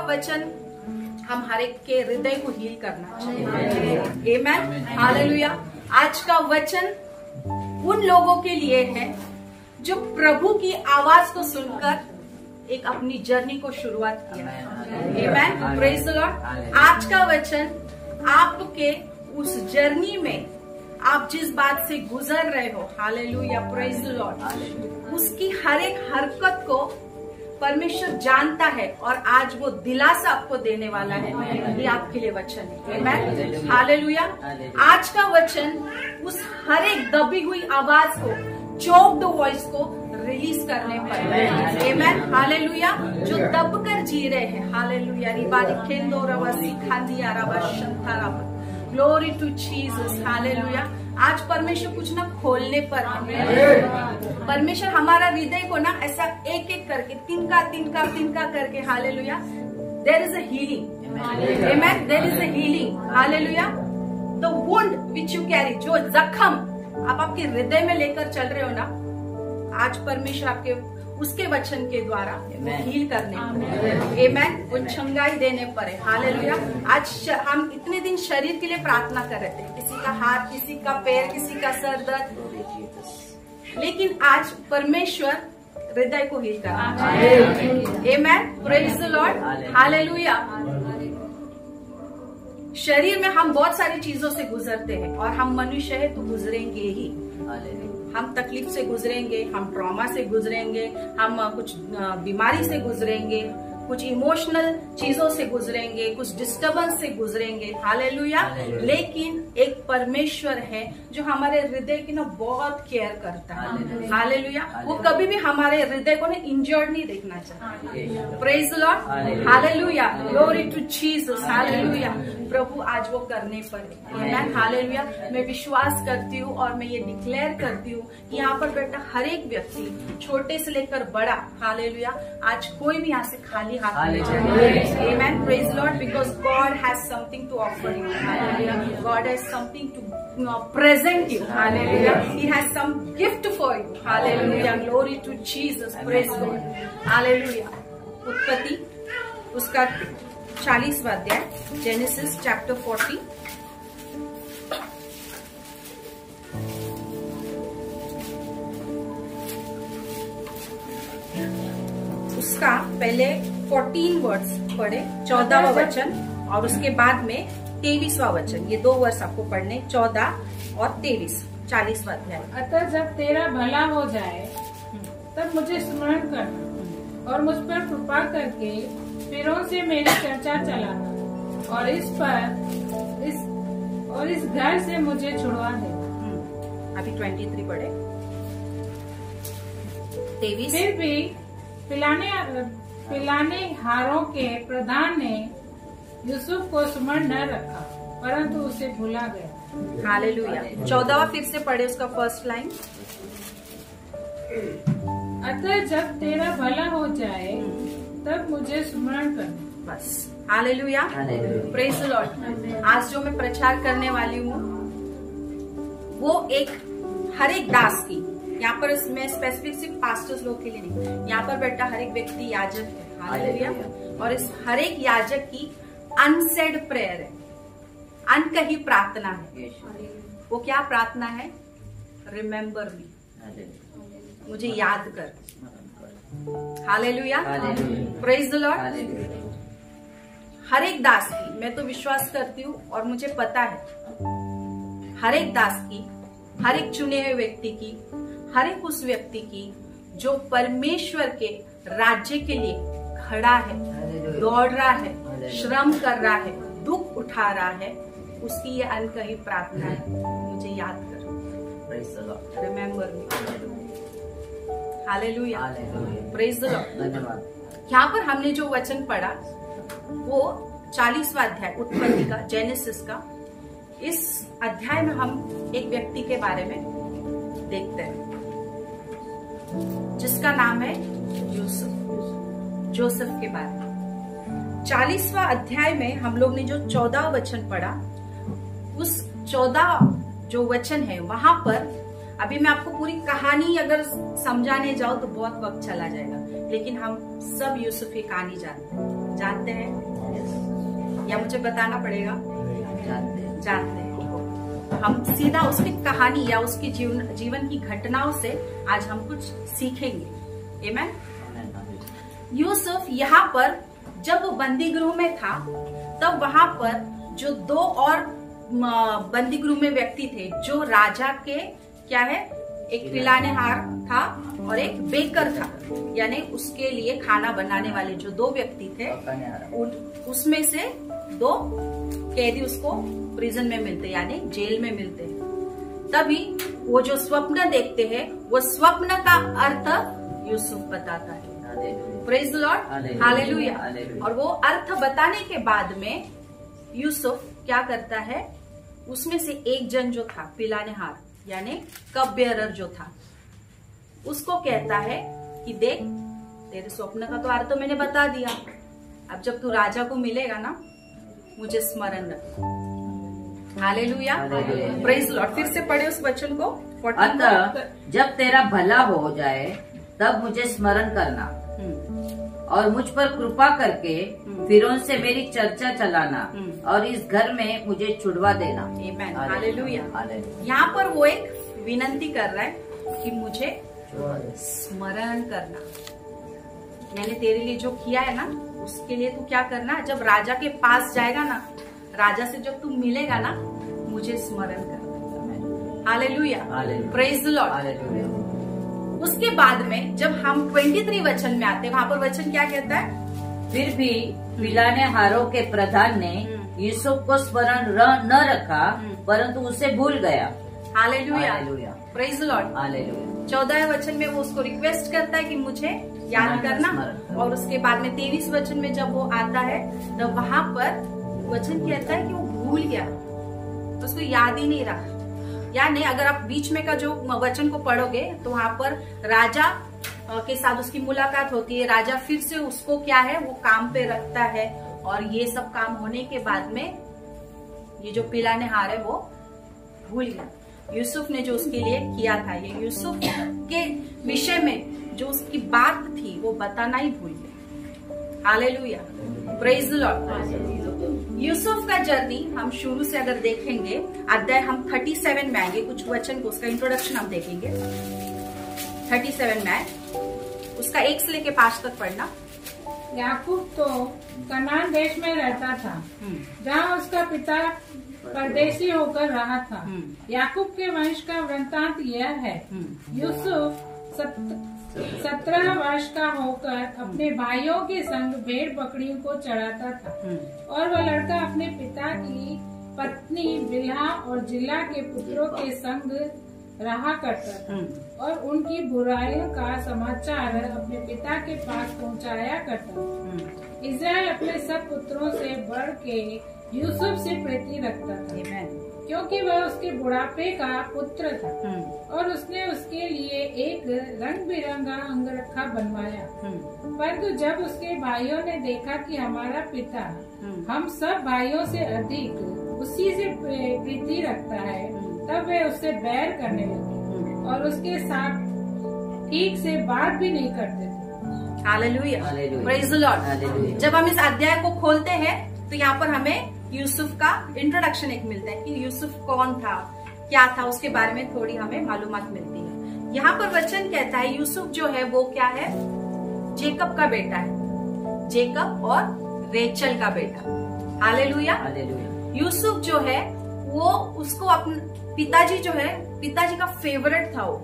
वचन हम हर एक के हृदय को हील करना चाहिए। आमेन, हालेलुया। आज का वचन उन लोगों के लिए है जो प्रभु की आवाज को सुनकर एक अपनी जर्नी को शुरुआत किया है। आमेन, प्रेज द लॉर्ड। आज का वचन आपके उस जर्नी में आप जिस बात से गुजर रहे हो, हालेलुया, प्रेज द लॉर्ड, उसकी हर एक हरकत को परमेश्वर जानता है और आज वो दिलासा आपको देने वाला है। ये आपके लिए वचन है। Amen, hallelujah. आज का वचन उस हर एक दबी हुई आवाज को, चोक्ड वॉइस को रिलीज करने पर है। Amen, hallelujah. जो दब कर जी रहे हैं, hallelujah, glory to Jesus, hallelujah. आज परमेश्वर कुछ ना खोलने पर है। परमेश्वर हमारा हृदय को ना ऐसा एक एक करके, तिनका तिनका तिनका करके, hallelujah, there is a healing. Amen, there is a healing, hallelujah. The wound which you carry, जो जख्म आप आपके हृदय में लेकर चल रहे हो ना, आज परमेश्वर आपके उसके वचन के द्वारा हील करने पर, आमेन, वो चंगाई देने पर है। हालेलुया। आज हम इतने दिन शरीर के लिए प्रार्थना कर रहे थे, किसी का हाथ, किसी का पैर, किसी का सर दर्द, लेकिन आज परमेश्वर हृदय को हील करना। आमेन, प्रेज द लॉर्ड, हालेलुया। शरीर में हम बहुत सारी चीजों से गुजरते हैं और हम मनुष्य है तो गुजरेंगे ही। हम तकलीफ से गुजरेंगे, हम ट्रॉमा से गुजरेंगे, हम कुछ बीमारी से गुजरेंगे, कुछ इमोशनल चीजों से गुजरेंगे, कुछ डिस्टर्बेंस से गुजरेंगे, हालेलुया। लेकिन एक परमेश्वर है जो हमारे हृदय की ना बहुत केयर करता है, हालेलुया। वो कभी भी हमारे हृदय को ना इंजर्ड नहीं देखना चाहता। Praise the Lord, hallelujah, glory to Jesus, hallelujah. प्रभु आज वो करने पर है, हालेलुया। मैं विश्वास करती हूँ और मैं ये डिक्लेयर करती हूँ कि यहाँ पर बैठा हर एक व्यक्ति, छोटे से लेकर बड़ा, हालेलुया, आज कोई भी यहाँ से खाली हाथ नहीं जाए। Amen, praise Lord, because God has something to offer you, hallelujah. God has something to present you, hallelujah. He has some gift for you, hallelujah, glory to Jesus, praise God, hallelujah. उत्पत्ति उसका 40वां अध्याय, genesis chapter 40, उसका पहले 14 words पढ़े, 14वां वचन, और उसके बाद में 23वां वचन। ये 2 वर्ष आपको पढ़ने, 14 और 23, 40वां अध्याय। अतः जब तेरा भला हो जाए तब मुझे स्मरण करना और मुझ पर कृपा करके फिरौन से मेरी चर्चा चलाना और इस घर से मुझे छुड़वा दे। अभी 23 पढ़े, 23। फिर भी पिलाने हारों के प्रधान ने यूसुफ को स्मरण न रखा, परंतु उसे भुला गया। हालेलुया। 14वां फिर से पढ़े, उसका फर्स्ट लाइन। अतः जब तेरा भला हो जाए तब मुझे स्मरण करना। बस, हालेलुया, प्रेज द लॉर्ड। आज जो मैं प्रचार करने वाली हूँ वो एक हर एक दास की, यहाँ पर मैं स्पेसिफिक सिर्फ पास्टर्स लोग के लिए नहीं, यहाँ पर बैठा हर एक व्यक्ति याजक है, हालेलुया। और इस हर एक याजक की अनसेड प्रेयर है, अनकही प्रार्थना है। वो क्या प्रार्थना है? रिमेम्बर मी, मुझे याद कर। Hallelujah, praise the Lord. हर एक दास की, मैं तो विश्वास करती हूँ और मुझे पता है, हर एक दास की, हर एक चुने हुए व्यक्ति की, हर एक उस व्यक्ति की जो परमेश्वर के राज्य के लिए खड़ा है, दौड़ रहा है, श्रम कर रहा है, दुख उठा रहा है, उसकी ये अनकही प्रार्थना है, मुझे याद कर, remember me. Hallelujah, praise the Lord. यहाँ पर हमने जो वचन पढ़ा वो 40वां अध्याय उत्पत्ति का, जेनेसिस का। इस अध्याय में हम एक व्यक्ति के बारे में देखते हैं जिसका नाम है यूसुफ, जोसेफ के बारे में। 40वां अध्याय में हम लोग ने जो 14 वचन पढ़ा, उस 14 जो वचन है वहां पर, अभी मैं आपको पूरी कहानी अगर समझाने जाऊं तो बहुत वक्त चला जाएगा, लेकिन हम सब यूसुफ की कहानी जानते हैं। जानते हैं या मुझे बताना पड़ेगा? जानते हैं। हम सीधा उसकी कहानी या उसकी जीवन की घटनाओं से आज हम कुछ सीखेंगे। आमीन। यूसुफ यहाँ पर जब वो बंदी गृह में था, तब वहां पर जो 2 और बंदी गृह में व्यक्ति थे, जो राजा के क्या है, एक पिलानेहार था और एक बेकर था, यानी उसके लिए खाना बनाने वाले जो 2 व्यक्ति थे, उसमें से 2 कैदी उसको प्रिजन में मिलते, यानी जेल में मिलते हैं। तभी वो जो स्वप्न देखते हैं, वो स्वप्न का अर्थ यूसुफ बताता है। Praise the Lord, hallelujah. और वो अर्थ बताने के बाद में यूसुफ क्या करता है, उसमें से एक जन जो था पिलानेहार यानी कप बेयरर जो था, उसको कहता है कि देख, तेरे स्वप्न का तो अर्थ तो मैंने बता दिया, अब जब तू राजा को मिलेगा ना, मुझे स्मरण रख। Hallelujah, praise Lord. फिर से पढ़े उस वचन को। अतः जब तेरा भला हो जाए तब मुझे स्मरण करना और मुझ पर कृपा करके फिरौन से मेरी चर्चा चलाना और इस घर में मुझे छुड़वा देना। आमीन, हालेलुया। यहाँ पर वो एक विनंती कर रहा है कि मुझे स्मरण करना, मैंने तेरे लिए जो किया है ना, उसके लिए तू क्या करना, जब राजा के पास जाएगा ना, राजा से जब तू मिलेगा ना, मुझे स्मरण करना। Hallelujah, praise the Lord. उसके बाद में जब हम 23 वचन में आते हैं, वहाँ पर वचन क्या कहता है? फिर भी पिलानेहारों के प्रधान ने यूसुफ को स्मरण न रखा, परंतु उसे भूल गया। Hallelujah, praise the Lord. Hallelujah. 14 वचन में वो उसको रिक्वेस्ट करता है कि मुझे याद करना, और उसके बाद में 23 वचन में जब वो आता है, तो वहाँ पर वचन कहता है कि वो भूल गया, तो उसको याद ही नहीं रहा। यानी अगर आप बीच में का जो वचन को पढ़ोगे तो वहां पर राजा के साथ उसकी मुलाकात होती है, राजा फिर से उसको क्या है, वो काम पे रखता है, और ये सब काम होने के बाद में ये जो पिलानेहार है वो भूल गया यूसुफ ने जो उसके लिए किया था। ये यूसुफ के विषय में जो उसकी बात थी वो बताना ही भूल गया। Hallelujah, praise the Lord. Yusuf का जर्नी हम शुरू से अगर देखेंगे, अध्याय हम 37 में आएंगे, कुछ वचन को उसका इंट्रोडक्शन हम देखेंगे। 37 में उसका 1 से लेके 5 तक पढ़ना। याकूब तो कनान देश में रहता था, जहाँ उसका पिता परदेशी होकर रहा था। याकूब के वंश का वृत्तांत यह है, यूसुफ 17 वर्ष का होकर अपने भाइयों के संग भेड़ बकरियों को चराता था, और वह लड़का अपने पिता की पत्नी बिल्हा और जिल्ला के पुत्रों के संग रहा करता था, और उनकी बुराइयों का समाचार अपने पिता के पास पहुंचाया करता था। इस्राएल अपने सब पुत्रों से बढ़ के यूसुफ से प्रीति रखता था, क्योंकि वह उसके बुढ़ापे का पुत्र था, और उसने उसके लिए एक रंग बिरंगा अंगरखा बनवाया। परंतु जब उसके भाइयों ने देखा कि हमारा पिता हम सब भाइयों से अधिक उसी से प्रीति रखता है, तब वे उससे बैर करने लगे और उसके साथ ठीक से बात भी नहीं करते थे। Hallelujah, praise the Lord. जब हम इस अध्याय को खोलते हैं तो यहाँ पर हमें यूसुफ का इंट्रोडक्शन एक मिलता है कि यूसुफ कौन था, क्या था, उसके बारे में थोड़ी हमें मालूमात मिलती है। यहाँ पर वचन कहता है यूसुफ जो है वो क्या है, जेकब का बेटा है, जेकब और रेचल का बेटा। हालेलुया। यूसुफ जो है वो उसको अपने पिताजी जो है, पिताजी का फेवरेट था वो,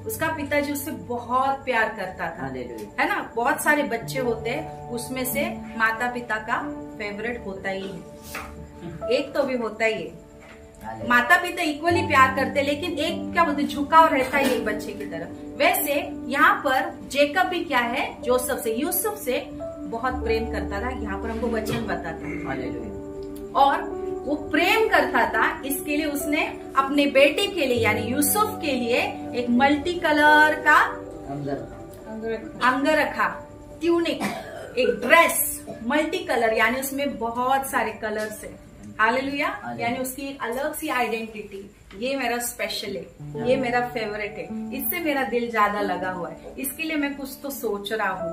उसका पिताजी उससे बहुत प्यार करता था, है ना। बहुत सारे बच्चे होते हैं, उसमें से माता पिता का फेवरेट होता ही है, एक तो भी होता ही है। माता पिता इक्वली प्यार करते, लेकिन एक क्या बोलते झुकाव रहता है एक बच्चे की तरफ। वैसे यहाँ पर जेकब भी क्या है, जोसेफ से, यूसुफ से बहुत प्रेम करता था। यहाँ पर हमको वचन बताता है, और वो प्रेम करता था, इसके लिए उसने अपने बेटे के लिए यानी यूसुफ के लिए एक मल्टी कलर का अंगरखा, ट्यूनिक, एक ड्रेस मल्टी कलर, यानी उसमें बहुत सारे कलर्स है। हालेलुया। यानी उसकी अलग सी आइडेंटिटी, ये मेरा स्पेशल है, ये मेरा फेवरेट है, इससे मेरा दिल ज्यादा लगा हुआ है, इसके लिए मैं कुछ तो सोच रहा हूँ,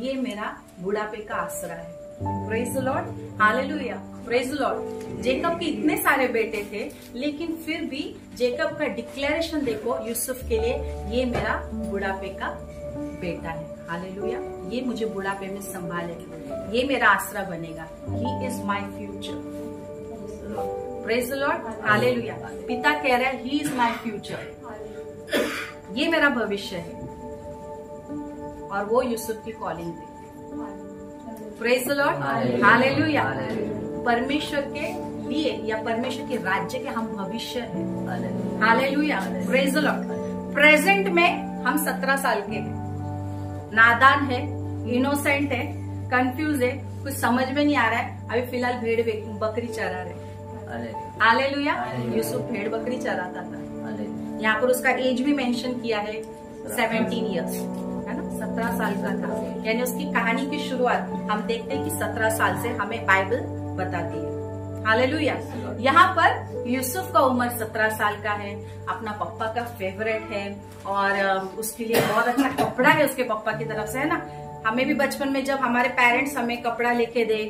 ये मेरा बुढ़ापे का आसरा है। Praise the Lord, hallelujah, praise the Lord. Jacob के इतने सारे बेटे थे, लेकिन फिर भी जेकब का डिक्लेरेशन देखो यूसुफ के लिए, ये मेरा बुढ़ापे का बेटा है, हालेलुया, ये मुझे बुढ़ापे में संभालेगा, ये मेरा आसरा बनेगा, he is my future, praise the Lord, hallelujah. पिता कह रहे हैं ही इज माई फ्यूचर, ये मेरा भविष्य है, और वो यूसुफ की कॉलिंग थी, प्रेज द लॉर्ड, हालेलुया। परमेश्वर के लिए या परमेश्वर के राज्य के हम भविष्य है, hallelujah, praise the Lord. Present में हम 17 साल के हैं, नादान है, इनोसेंट है, कंफ्यूज है, कुछ समझ में नहीं आ रहा है, अभी फिलहाल भेड़ बकरी चरा रहे, हालेलुया। यूसुफ भेड़ बकरी चराता था, यहाँ पर उसका एज भी मेंशन किया है 17 इयर्स, है ना, 17 साल का था, यानी उसकी कहानी की शुरुआत हम देखते हैं कि 17 साल से हमें बाइबल बताती है, हालेलुया। यहाँ पर यूसुफ का उम्र 17 साल का है, अपना पप्पा का फेवरेट है, और उसके लिए बहुत अच्छा कपड़ा है उसके पप्पा की तरफ से, है ना। हमें भी बचपन में जब हमारे पेरेंट्स हमें कपड़ा लेके दे,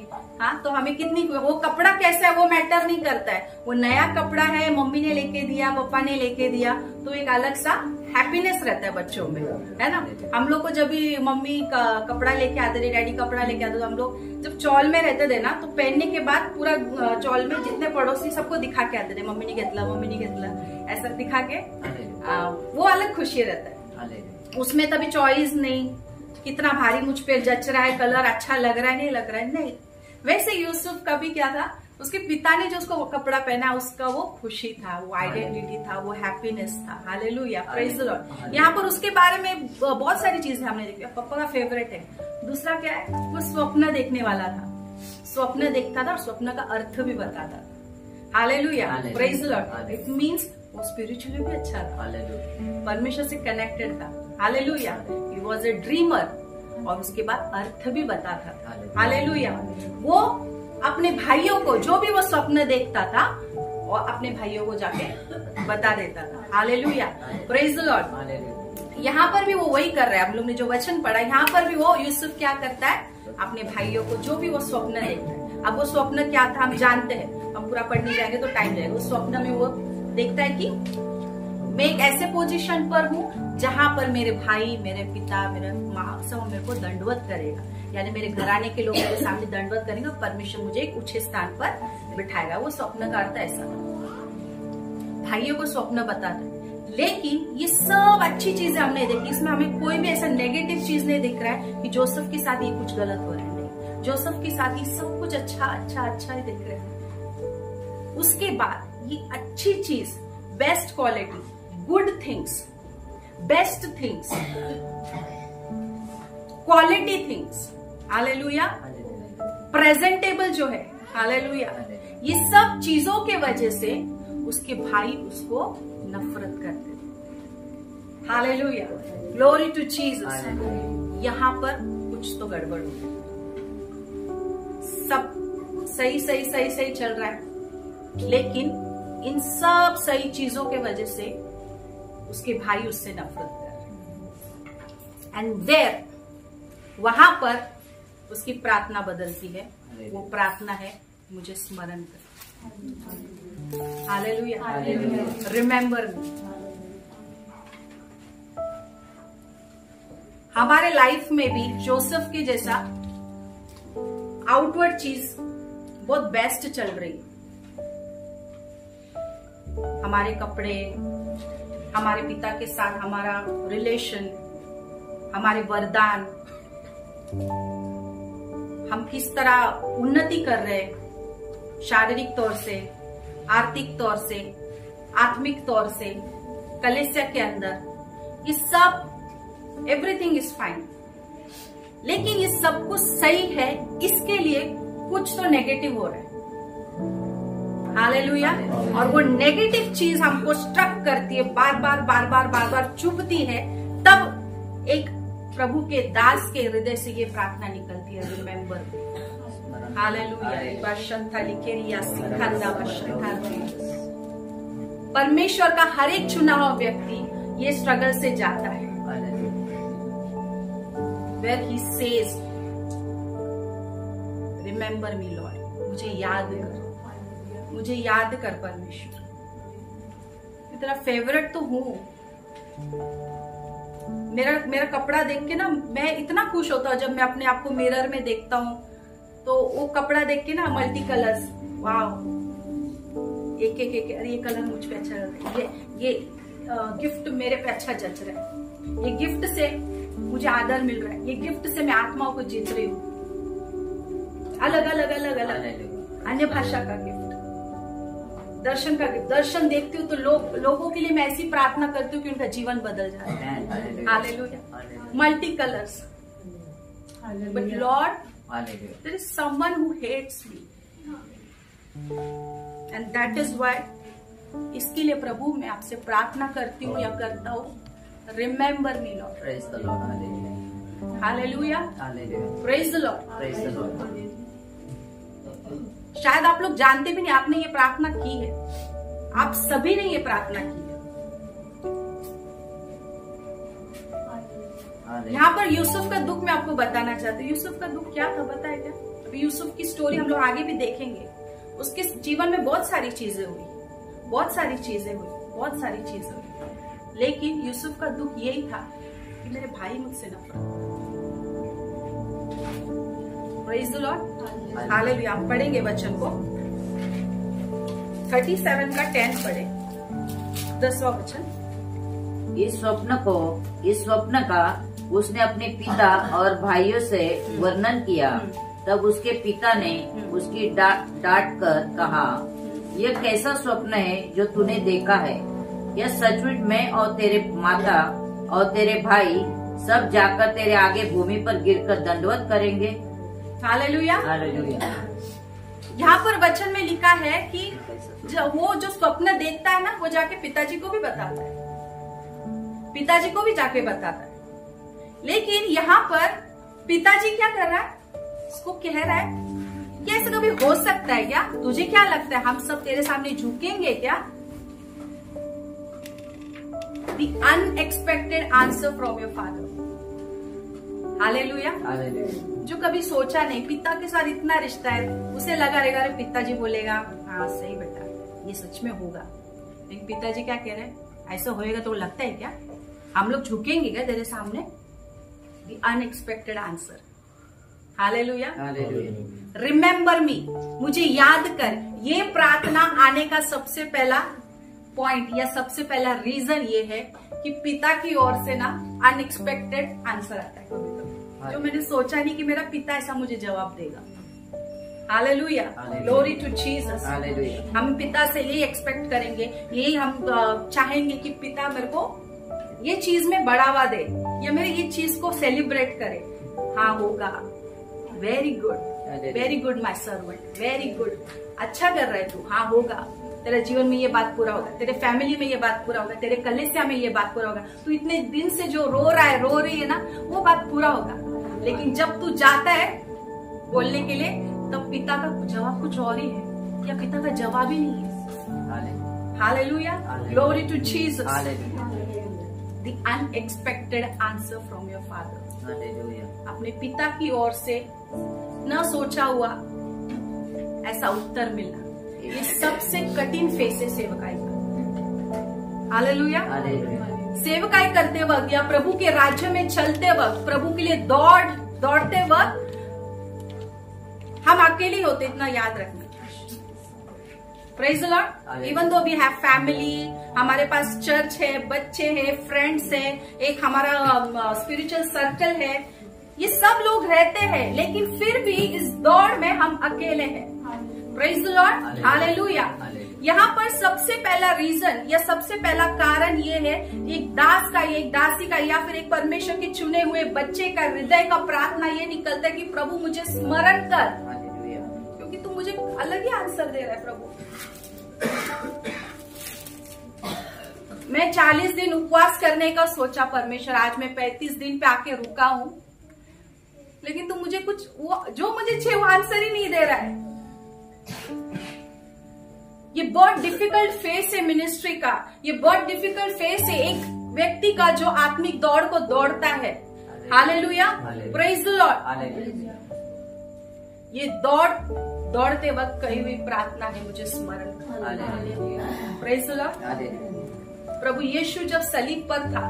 हाँ, तो हमें कितनी, वो कपड़ा कैसा है वो मैटर नहीं करता है, वो नया कपड़ा है, मम्मी ने लेके दिया, पापा ने लेके दिया, तो एक अलग सा हैप्पीनेस रहता है बच्चों में, है ना। हम लोग को जब भी मम्मी का कपड़ा लेके आते थे, डैडी कपड़ा लेके आते थे, हम लोग जब चौल में रहते थे ना, तो पहनने के बाद पूरा चौल में जितने पड़ोसी सबको दिखा के आते थे, मम्मी ने घेतला, मम्मी ने घेतला, ऐसा दिखा के, वो अलग खुशी रहता है। उसमें तभी चॉइस नहीं, कितना भारी मुझ पे जच रहा है, कलर अच्छा लग रहा है, नहीं लग रहा है, नहीं। वैसे यूसुफ का भी क्या था, उसके पिता ने जो उसको कपड़ा पहना, उसका वो खुशी था, वो आइडेंटिटी था, वो हैप्पीनेस था, हालेलुया, प्रेज द लॉर्ड। यहाँ पर उसके बारे में बहुत सारी चीजें हमने देखी, पापा का फेवरेट है। दूसरा क्या है, वो स्वप्न देखने वाला था, स्वप्न देखता था और स्वप्न का अर्थ भी बताता था, hallelujah, praise the Lord. It means वो स्पिरिचुअली भी अच्छा था, परमेश्वर से कनेक्टेड था, hallelujah, he was a dreamer, और उसके बाद अर्थ भी बताता था, हालेलुया। वो अपने भाइयों को जो भी वो स्वप्न देखता था, और अपने भाइयों को जाके बता देता था, हालेलुया, प्रेज द लॉर्ड। यहाँ पर भी वो वही कर रहा है, हम लोग ने जो वचन पढ़ा, यहाँ पर भी वो यूसुफ क्या करता है, अपने भाइयों को जो भी वो स्वप्न देखता है। अब वो स्वप्न क्या था हम जानते हैं, हम पूरा पढ़ने जाएंगे तो टाइम जाएगा। उस स्वप्न में वो देखता है कि मैं एक ऐसे पोजीशन पर हूँ जहां पर मेरे भाई, मेरे पिता, मेरे माँ सब मेरे को दंडवत करेगा, यानी मेरे घराने के लोग मेरे सामने दंडवत करेंगे, परमेश्वर मुझे एक ऊंचे स्थान पर बिठाएगा। वो स्वप्न का अर्थ ऐसा, भाइयों को स्वप्न बताता है। लेकिन ये सब अच्छी चीजें हमने देखी, इसमें हमें कोई भी ऐसा नेगेटिव चीज नहीं दिख रहा है कि जोसेफ के साथ ये कुछ गलत हो रहा है, नहीं, जोसेफ के साथ ये सब कुछ अच्छा अच्छा अच्छा ही दिख रहा है। उसके बाद ये अच्छी चीज, best quality, good things, best things, quality things, hallelujah, presentable जो है, हालेलुया, ये सब चीजों के वजह से उसके भाई उसको नफरत करते थे, हालेलुया, ग्लोरी टू जीसस। यहाँ पर कुछ तो गड़बड़ हो गई, सब सही सही सही सही चल रहा है, लेकिन इन सब सही चीजों के वजह से उसके भाई उससे नफरत कर रहे। एंड देयर, वहां पर उसकी प्रार्थना बदलती है, वो प्रार्थना है मुझे स्मरण कर, हालेलुया, रिमेम्बर मी। हमारे लाइफ में भी जोसेफ के जैसा आउटवर्ड चीज बहुत बेस्ट चल रही, हमारे कपड़े, हमारे पिता के साथ हमारा रिलेशन, हमारे वरदान, हम किस तरह उन्नति कर रहे हैं शारीरिक तौर से, आर्थिक तौर से, आत्मिक तौर से, कलीसिया के अंदर, ये सब एवरीथिंग इज फाइन। लेकिन ये सब कुछ सही है, इसके लिए कुछ तो नेगेटिव हो रहा है, हालेलुया। और वो नेगेटिव चीज हमको स्ट्रक करती है, बार बार बार बार बार बार चुभती है, तब एक प्रभु के दास के हृदय से ये प्रार्थना निकलती है, रिमेम्बर, हालेलुया। एक बार शंथा लिखेरिया सिखांदा शंथा। परमेश्वर का हर एक चुना हुआ व्यक्ति ये स्ट्रगल से जाता है, where he says remember me Lord, मुझे याद कर, मुझे याद कर परमेश्वर। तेरा फेवरेट तो हूँ। मेरा कपड़ा देख के ना मैं इतना खुश होता हूँ जब मैं अपने आप को मिरर में देखता हूँ, तो वो कपड़ा देख के ना मल्टी कलर्स, वाह, एक अरे ये कलर मुझ पे अच्छा लग रहा है, ये गिफ्ट मेरे पे अच्छा जच रहा है, ये गिफ्ट से मुझे आदर मिल रहा है, ये गिफ्ट से मैं आत्माओं को जीत रही हूँ। अलग अलग अन्य भाषा का गिफ्ट, दर्शन का गिफ्ट, दर्शन देखती हूँ तो लोगों के लिए मैं ऐसी प्रार्थना करती हूँ कि उनका जीवन बदल जाए। Hallelujah. Multi colours, but lord there is someone who hates me, and that is why, इसके लिए प्रभु मैं आपसे प्रार्थना करती हूँ या करता हूँ, remember me Lord. Praise the Lord. Hallelujah. Hallelujah. Praise the Lord. Praise the Lord. शायद आप लोग जानते भी नहीं आपने ये प्रार्थना की है, आप सभी ने ये प्रार्थना की है। यहाँ पर यूसुफ का दुख मैं आपको बताना चाहती हूँ। यूसुफ का दुख क्या था पता है क्या? अभी यूसुफ की स्टोरी हम लोग आगे भी देखेंगे। उसके जीवन में बहुत सारी चीजें हुई, लेकिन यूसुफ का दुख यही था कि मेरे भाई मुझसे नफरत। Praise the Lord. हालेलुया। हम पढ़ेंगे वचन को 37 का 10 पढ़े, 10वां वचन। इस स्वप्न का उसने अपने पिता और भाइयों से वर्णन किया। तब उसके पिता ने उसकी डांट कर कहा, यह कैसा स्वप्न है जो तूने देखा है? यह सचमुच मैं और तेरे माता और तेरे भाई सब जाकर तेरे आगे भूमि पर गिरकर दंडवत करेंगे। हालेलुया। हालेलुया। यहाँ पर वचन में लिखा है कि वो जो स्वप्न देखता है ना, वो जाके पिताजी को भी बताता है, लेकिन यहाँ पर पिताजी क्या कर रहा है? उसको कह रहा है कि ऐसा कभी हो सकता है क्या? तुझे क्या लगता है हम सब तेरे सामने झुकेंगे क्या? The unexpected answer from your father. Hallelujah. जो कभी सोचा नहीं, पिता के साथ इतना रिश्ता है, उसे लगा रहेगा अरे पिताजी बोलेगा हाँ सही बेटा ये सच में होगा, लेकिन पिताजी क्या कह रहे हैं? ऐसा होएगा तो लगता है क्या हम लोग झुकेंगे क्या तेरे सामने? The unexpected answer. Hallelujah. Remember me, मुझे याद कर। ये प्रार्थना आने का सबसे पहला पॉइंट या सबसे पहला रीजन ये है कि पिता की ओर से ना अनएक्सपेक्टेड आंसर आता है कभी कभी, जो मैंने सोचा नहीं कि मेरा पिता ऐसा मुझे जवाब देगा। हालेलुया। Glory to Jesus. हम पिता से यही एक्सपेक्ट करेंगे, यही हम चाहेंगे कि पिता मेरे को ये चीज में बढ़ावा दे या मेरे ये चीज को सेलिब्रेट करे। हाँ होगा, very good my servant, very good, अच्छा कर रहा है तू, हाँ होगा, तेरे जीवन में ये बात पूरा होगा, तेरे फैमिली में ये बात पूरा होगा, तेरे कलीसिया में ये बात पूरा होगा, तू इतने दिन से जो रो रही है ना, वो बात पूरा होगा। लेकिन जब तू जाता है बोलने के लिए, तब पिता का जवाब कुछ और ही है या पिता का जवाब ही नहीं है। Hallelujah. Glory to Jesus. The unexpected answer from your father. अपने पिता की ओर से न सोचा हुआ ऐसा उत्तर मिलना, ये सबसे कठिन फेस है सेवकाई का। हालेलुया। सेवकाई करते वक्त या प्रभु के राज्य में चलते वक्त, प्रभु के लिए दौड़ते वक्त हम अकेले होते, इतना याद रखना। Praise the Lord. Even though we have family, हमारे पास चर्च है, बच्चे हैं, फ्रेंड्स हैं, एक हमारा स्पिरिचुअल सर्कल है, ये सब लोग रहते हैं, लेकिन फिर भी इस दौड़ में हम अकेले हैं। Praise the Lord. हालेलुया। यहाँ पर सबसे पहला रीजन या सबसे पहला कारण ये है, एक दास का, एक दासी का या फिर एक परमेश्वर के चुने हुए बच्चे का हृदय का प्रार्थना ये निकलता है कि प्रभु मुझे स्मरण कर, क्योंकि तू मुझे अलग ही आंसर दे रहा है प्रभु। मैं 40 दिन उपवास करने का सोचा परमेश्वर, आज मैं 35 दिन पे आके रुका हूं, लेकिन तू मुझे कुछ जो मुझे चाहिए वो आंसर ही नहीं दे रहा है। ये बहुत डिफिकल्ट फेस है मिनिस्ट्री का, ये बहुत डिफिकल्ट फेस है एक व्यक्ति का जो आत्मिक दौड़ को दौड़ता है। हालेलुया। Praise the Lord. ये दौड़ते वक्त कही हुई प्रार्थना है, मुझे स्मरण कर। Praise the Lord. प्रभु यीशु जब सलीब पर था,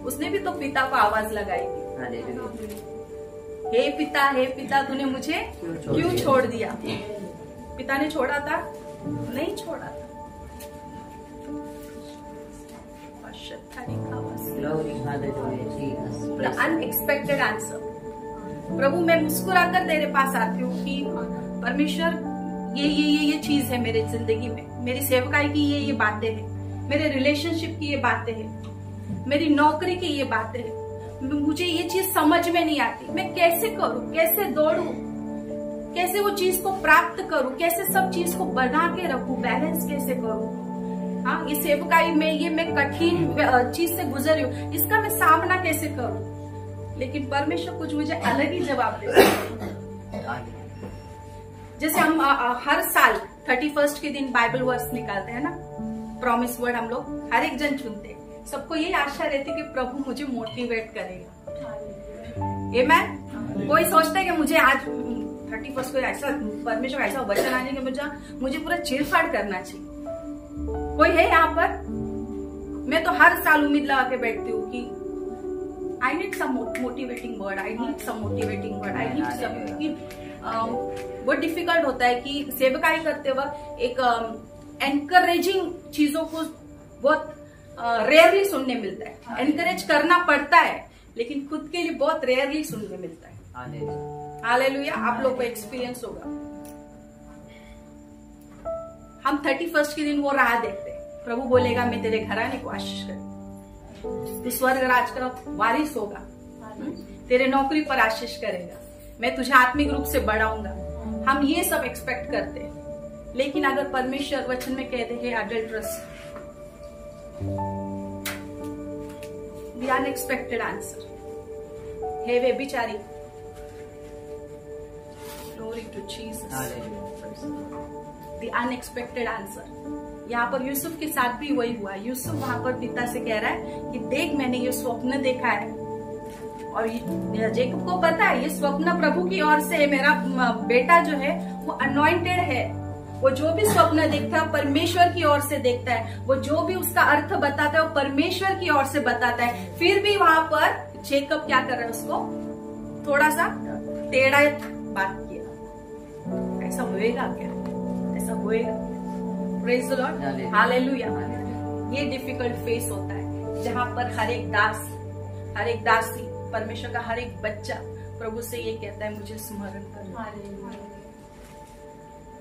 उसने भी तो पिता को आवाज लगाई थी, हे पिता तूने मुझे क्यों छोड़ दिया। पिता ने छोड़ा था? नहीं छोड़ा था। Unexpected answer. प्रभु मैं मुस्कुरा कर तेरे पास आती हूँ कि परमेश्वर ये चीज है मेरे जिंदगी में, मेरी सेवकाई की ये बातें हैं, मेरे रिलेशनशिप की ये बातें हैं, मेरी नौकरी की ये बातें हैं, मुझे ये चीज समझ में नहीं आती, मैं कैसे करूं, कैसे दौड़ूं, कैसे वो चीज को प्राप्त करूं, कैसे सब चीज को बना के रखूं, बैलेंस कैसे करूं। हाँ, ये सेवकाई में ये मैं कठिन चीज से गुजर रही हूँ, इसका मैं सामना कैसे करूं। लेकिन परमेश्वर कुछ मुझे अलग ही जवाब देता है। जैसे हम हर साल 31 के दिन बाइबल वर्स निकालते हैं ना, प्रॉमिस वर्ड हम लोग हर एक जन चुनते हैं। सबको यही आशा रहती है कि प्रभु मुझे मोटिवेट करेगा। आमेन। कोई सोचता है कि मुझे आज 31 को ऐसा परमेश्वर ऐसा वचन आने के मुझे पूरा चीरफाड़ करना चाहिए। कोई है यहाँ पर? मैं तो हर साल उम्मीद लगा के बैठती हूँ कि I need some motivating word, I need some motivating word, I need some. बहुत डिफिकल्ट होता है कि सेवकाई करते वक्त एक एनकरेजिंग चीजों को बहुत रेयरली सुनने मिलता है। एनकरेज करना पड़ता है, लेकिन खुद के लिए बहुत रेयरली सुनने मिलता है। हालेलुया। आप लोग को एक्सपीरियंस होगा। हम 31 के दिन वो राह देखते हैं, प्रभु बोलेगा मैं तेरे घराने को आशीष करूंगा, तू स्वर्ग राज का वारिस होगा, तेरे नौकरी पर आशीष करेगा, मैं तुझे आत्मिक रूप से बढ़ाऊंगा। हम ये सब एक्सपेक्ट करते हैं, लेकिन अगर परमेश्वर वचन में कहते हैं अडल्ट्रस, द अनएक्सपेक्टेड आंसर है वे बिचारी। Glory to Jesus. The unexpected answer. यहाँ पर यूसुफ के साथ भी वही हुआ। यूसुफ वहां पर पिता से कह रहा है कि देख मैंने ये स्वप्न देखा है, और जेकब को पता है ये स्वप्न प्रभु की ओर से है, मेरा बेटा जो है वो अनॉइंटेड है, वो जो भी स्वप्न देखता है परमेश्वर की ओर से देखता है, वो जो भी उसका अर्थ बताता है वो परमेश्वर की ओर से बताता है। फिर भी वहां पर जेकब क्या कर रहा है, उसको थोड़ा सा टेढ़ा बात किया। ऐसा होएगा क्या? ऐसा होएगा? Praise the Lord. हालेलुया। ये डिफिकल्ट फेस होता है, जहां पर हर एक दास, हर एक दासी, परमेश्वर का हर एक बच्चा प्रभु से ये कहता है मुझे स्मरण कर।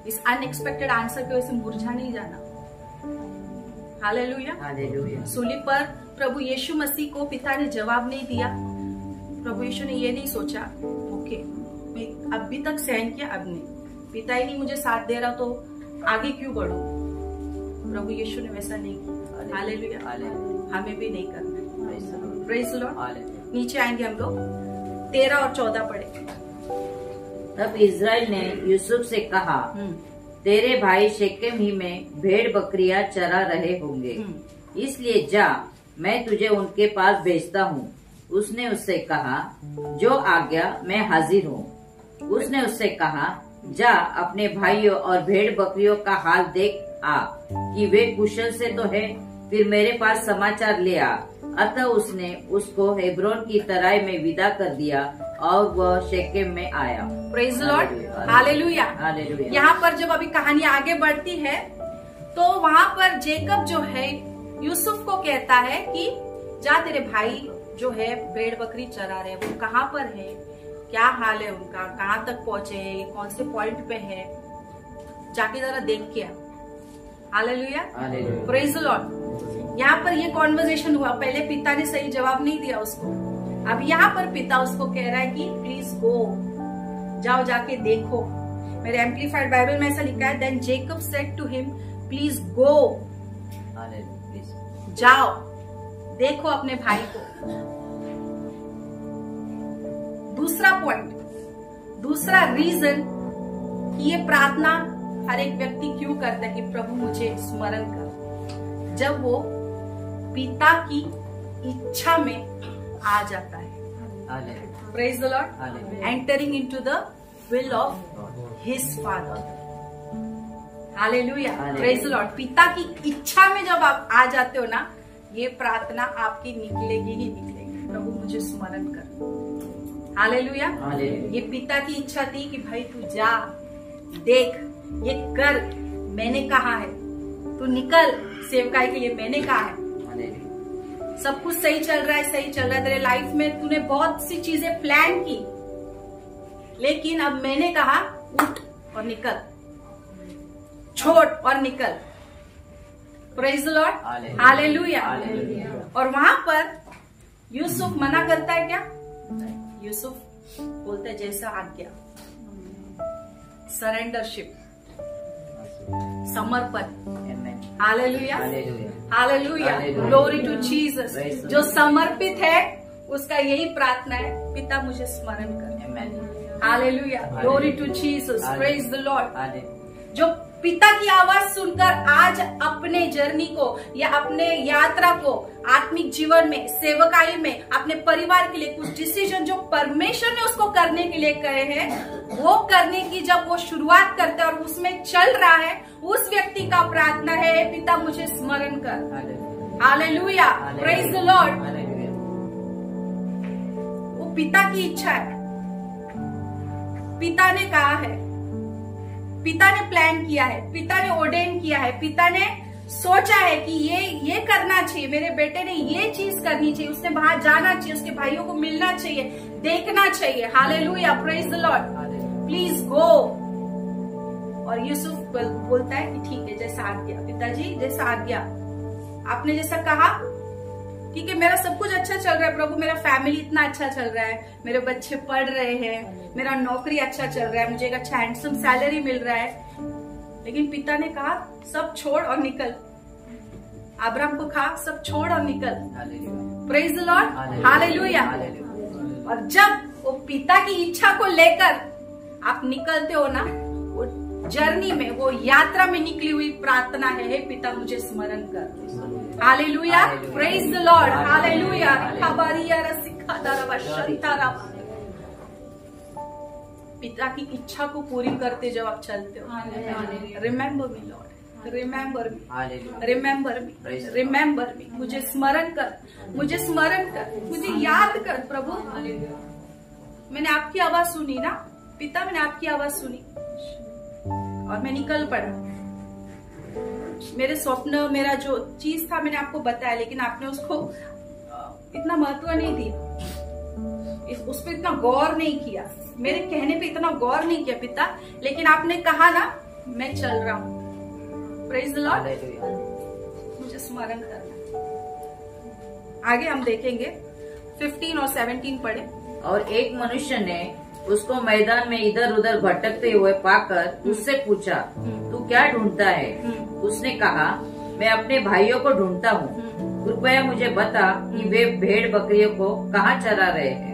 इस अनएक्सपेक्टेड आंसर की वजह से मुरझा नहीं जाना। हालेलुया। हालेलुया। सूली पर प्रभु यीशु मसीह को पिता ने जवाब नहीं दिया। प्रभु यीशु ने ये नहीं सोचा ओके मैं अभी तक सहन किया, अब नहीं, पिता ही नहीं मुझे साथ दे रहा तो आगे क्यों बढ़ूं। प्रभु यीशु ने वैसा नहीं किया। हालेलुया। हमें भी नहीं करना। Praise the Lord. नीचे आएंगे हम लोग, 13 और 14 पढ़े। तब इज़राइल ने यूसुफ से कहा, तेरे भाई शेकेम ही में भेड़ बकरियां चरा रहे होंगे, इसलिए जा, मैं तुझे उनके पास भेजता हूँ। उसने उससे कहा, जो आज्ञा, मैं हाजिर हूँ। उसने उससे कहा, जा अपने भाइयों और भेड़ बकरियों का हाल देख आ कि वे कुशल से तो है, फिर मेरे पास समाचार ले आ। अतः उसने उसको हेब्रोन की तराई में विदा कर दिया और वह शेकेम में आया। Praise the Lord. हालेलुया। यहाँ पर जब अभी कहानी आगे बढ़ती है तो वहाँ पर जेकब जो है यूसुफ को कहता है कि जा तेरे भाई जो है भेड़ बकरी चरा रहे, वो कहाँ पर है, क्या हाल है उनका, कहाँ तक पहुँचे हैं, कौन से पॉइंट पे है, जाके जरा देख के आ। हालेलुया। Praise the Lord. यहाँ पर ये कॉन्वर्सेशन हुआ, पहले पिता ने सही जवाब नहीं दिया उसको, अब यहाँ पर पिता उसको कह रहा है कि प्लीज गो, जाओ जाके देखो। मेरे एम्प्लीफाइड बाइबल में ऐसा लिखा है, then Jacob said to him please go, जाओ देखो अपने भाई को। दूसरा पॉइंट, दूसरा रीजन कि ये प्रार्थना हर एक व्यक्ति क्यों करता है कि प्रभु मुझे स्मरण कर, जब वो पिता की इच्छा में आ जाता है। Praise the Lord. Entering into the will of his father. Hallelujah, praise the Lord. पिता की इच्छा में जब आप आ जाते हो ना, ये प्रार्थना आपकी निकलेगी ही निकलेगी। प्रभु मुझे स्मरण कर। हालेलुया। ये पिता की इच्छा थी कि भाई तू जा, देख, ये कर, मैंने कहा है, तू निकल सेवकाई के लिए, मैंने कहा है। सब कुछ सही चल रहा है, सही चल रहा है तेरे लाइफ में, तूने बहुत सी चीजें प्लान की, लेकिन अब मैंने कहा उठ और निकल, छोड़ और निकल। Praise the Lord, hallelujah. और वहां पर यूसुफ मना करता है क्या? यूसुफ बोलते है जैसा आज्ञा, सरेंडरशिप, समर्पण। Hallelujah, hallelujah, glory to Jesus. जो समर्पित है उसका यही प्रार्थना है, पिता मुझे स्मरण कर। Hallelujah, glory to Jesus, praise the Lord. जो पिता की आवाज सुनकर आज अपने जर्नी को या अपने यात्रा को आत्मिक जीवन में, सेवकाई में, अपने परिवार के लिए कुछ डिसीजन जो परमेश्वर ने उसको करने के लिए कहे हैं, वो करने की जब वो शुरुआत करता है और उसमें चल रहा है, उस व्यक्ति का प्रार्थना है पिता मुझे स्मरण कर। Hallelujah, praise the Lord. वो पिता की इच्छा है, पिता ने कहा है, पिता ने प्लान किया है, पिता ने ऑर्डेन किया है, पिता ने सोचा है कि ये करना चाहिए, मेरे बेटे ने ये चीज करनी चाहिए, उसने बाहर जाना चाहिए, उसके भाइयों को मिलना चाहिए, देखना चाहिए। Hallelujah, praise the Lord, please go. और यूसुफ बोलता है कि ठीक है, जैसा आज्ञा पिताजी, जैसा आज्ञा, आपने जैसा कहा, ठीक है, मेरा सब कुछ अच्छा चल रहा है प्रभु, मेरा फैमिली इतना अच्छा चल रहा है, मेरे बच्चे पढ़ रहे हैं, मेरा नौकरी अच्छा चल रहा है, मुझे एक अच्छा हैंडसम सैलरी मिल रहा है, लेकिन पिता ने कहा सब छोड़ और निकल। अब्राहम को कहा सब छोड़ और निकल। Praise the Lord, hallelujah. और जब वो पिता की इच्छा को लेकर आप निकलते हो ना, वो जर्नी में, वो यात्रा में निकली हुई प्रार्थना है, हे पिता मुझे स्मरण कर। Hallelujah, praise the Lord, hallelujah. पिता की इच्छा को पूरी करते जब आप चलते हो, रिमेम्बर मी Lord, remember me, remember me, remember me, मुझे स्मरण कर, मुझे स्मरण कर, मुझे याद कर प्रभु। मैंने आपकी आवाज सुनी ना पिता, मैंने आपकी आवाज सुनी और मैं निकल पड़ा। मेरे स्वप्न, मेरा जो चीज था मैंने आपको बताया, लेकिन आपने उसको इतना महत्व नहीं दिया, उस पर इतना गौर नहीं किया, मेरे कहने पे इतना गौर नहीं किया पिता, लेकिन आपने कहा ना मैं चल रहा हूँ। प्रेज द लॉर्ड, मुझे स्मरण करना। आगे हम देखेंगे 15 और 17 पढ़े। और एक मनुष्य ने उसको मैदान में इधर उधर भटकते हुए पाकर उससे पूछा, तू क्या ढूंढता है? उसने कहा, मैं अपने भाइयों को ढूंढता हूँ, कृपया मुझे बता कि वे भेड़ बकरियों को कहाँ चरा रहे हैं।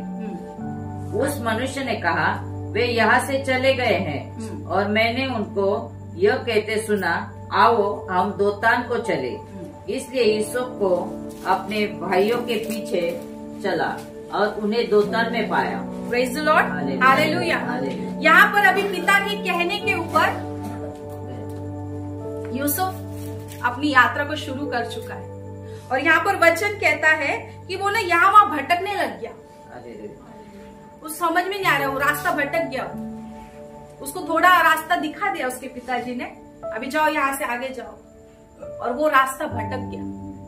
उस मनुष्य ने कहा, वे यहाँ से चले गए हैं और मैंने उनको यह कहते सुना, आओ हम दोतान को चले। इसलिए यूसुफ को अपने भाइयों के पीछे चला और उन्हें दोतान में पाया। Praise the Lord, hallelujah. यहाँ पर अभी पिता के कहने के ऊपर यूसुफ अपनी यात्रा को शुरू कर चुका है, और यहाँ पर वचन कहता है कि वो ना यहाँ वहां भटकने लग गया। उस समझ में नहीं आ रहा, वो रास्ता भटक गया। उसको थोड़ा रास्ता दिखा दिया उसके पिताजी ने, अभी जाओ यहाँ से आगे जाओ, और वो रास्ता भटक गया।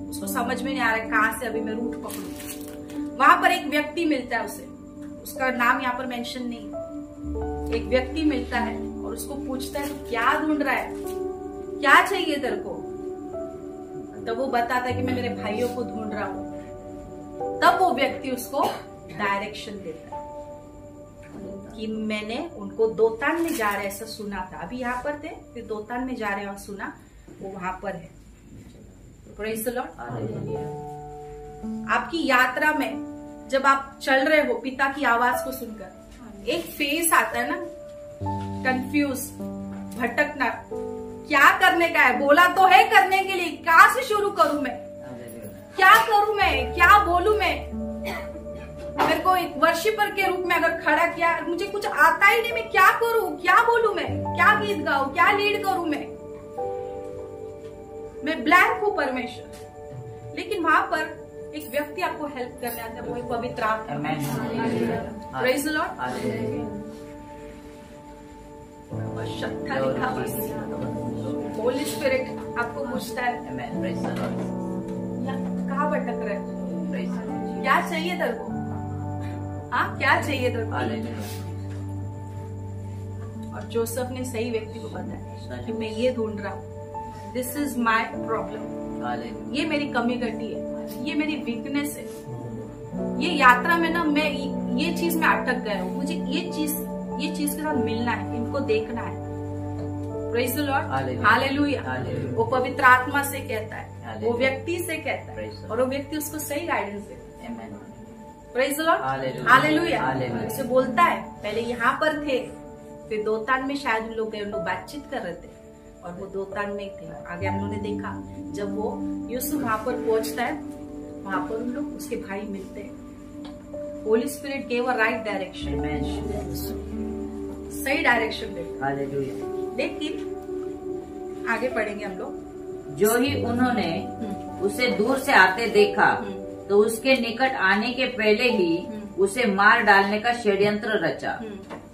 उसको समझ में नहीं आ रहा कहाँ से अभी मैं रूट पकड़ूं। वहां पर एक व्यक्ति मिलता है उसे, उसका नाम यहाँ पर मेंशन नहीं, एक व्यक्ति मिलता है और उसको पूछता है तू क्या ढूंढ रहा है, क्या चाहिए तेरे को? तो वो बताता है कि मैं मेरे भाइयों को ढूंढ रहा हूँ। तब वो व्यक्ति उसको डायरेक्शन देता है कि मैंने उनको दोतान में जा रहे ऐसा सुना था, अभी यहाँ पर थे फिर दोतान में जा रहे और सुना वो वहां पर है। Praise the Lord. आपकी यात्रा में जब आप चल रहे हो पिता की आवाज को सुनकर, एक फेस आता है ना, कंफ्यूज, भटकना, क्या करने का है, बोला तो है करने के लिए, कहाँ से शुरू करूं मैं, क्या करूं मैं, क्या बोलूं मैं, मेरे को एक वर्शिपर के रूप में अगर खड़ा किया, मुझे कुछ आता ही नहीं, मैं क्या करूं, क्या बोलूं, मैं क्या गीत गाऊं, क्या लीड करूं, मैं ब्लैंक हूं परमेश्वर। लेकिन वहां पर एक व्यक्ति आपको हेल्प करने आता है, वो है पवित्र आत्मा। Praise the Lord. Holi spirit आपको पूछता है कहाँ भटक रहे, क्या चाहिए तेरे को, हाँ क्या चाहिए तेरे को। और जोसेफ ने सही व्यक्ति को बताया कि मैं ये ढूंढ रहा हूँ, दिस इज माई प्रॉब्लम, ये मेरी कमी घटी है, ये मेरी वीकनेस है, ये यात्रा में ना मैं ये चीज में अटक गया हूँ, मुझे ये चीज के साथ मिलना है, इनको देखना है। Praise the Lord, hallelujah. वो पवित्र आत्मा से कहता है, वो व्यक्ति से कहता है, और वो व्यक्ति उसको सही गाइडेंस देता है। Praise the Lord, hallelujah. उसे बोलता है पहले यहाँ पर थे, फिर दोतान में शायद उन लोग बातचीत कर रहे थे, और वो दोतान में थे। आगे हम लोगों ने देखा जब वो यूसुफ वहां पर पहुंचता है, वहां पर उन लोग उसके भाई मिलते हैं। Holi spirit gave a right direction, सही डायरेक्शन दे। लेकिन आगे पढ़ेंगे हम लोग। जो ही उन्होंने उसे दूर से आते देखा तो उसके निकट आने के पहले ही उसे मार डालने का षड्यंत्र रचा,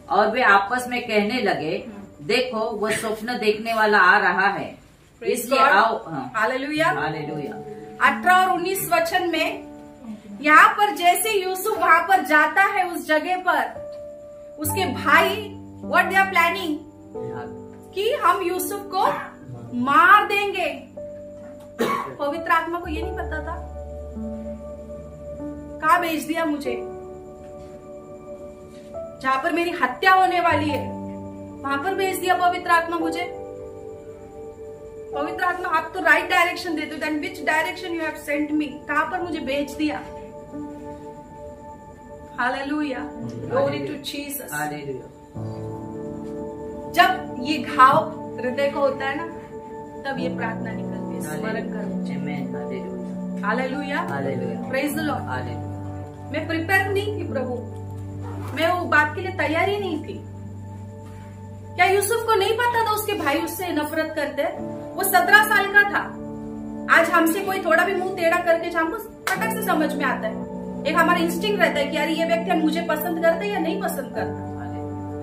और वे आपस में कहने लगे, देखो वो स्वप्न देखने वाला आ रहा है, इसलिए आओ। Hallelujah, hallelujah. 18 और 19 वचन में यहाँ पर जैसे यूसुफ वहां पर जाता है उस जगह पर, उसके भाई व्हाट दे आर प्लानिंग कि हम यूसुफ को मार देंगे। पवित्र आत्मा को ये नहीं पता था, कहाँ भेज दिया मुझे, जहां पर मेरी हत्या होने वाली है वहां पर भेज दिया पवित्र आत्मा मुझे। पवित्र आत्मा आप तो राइट डायरेक्शन देते हो, then which direction you have sent me, कहां पर मुझे भेज दिया। Hallelujah, glory to Jesus. जब ये घाव हृदय को होता है ना, तब ये प्रार्थना निकलती है, स्मरण करो। Hallelujah, praise the Lord. मैं प्रिपेयर नहीं थी प्रभु, मैं वो बात के लिए तैयार ही नहीं थी। क्या यूसुफ को नहीं पता था उसके भाई उससे नफरत करते? वो 17 साल का था। आज हमसे कोई थोड़ा भी मुंह टेढ़ा करके हमको फटक से समझ में आता है। एक हमारा इंस्टिंक्ट रहता है कि यार ये व्यक्ति मुझे पसंद करता है या नहीं पसंद करता।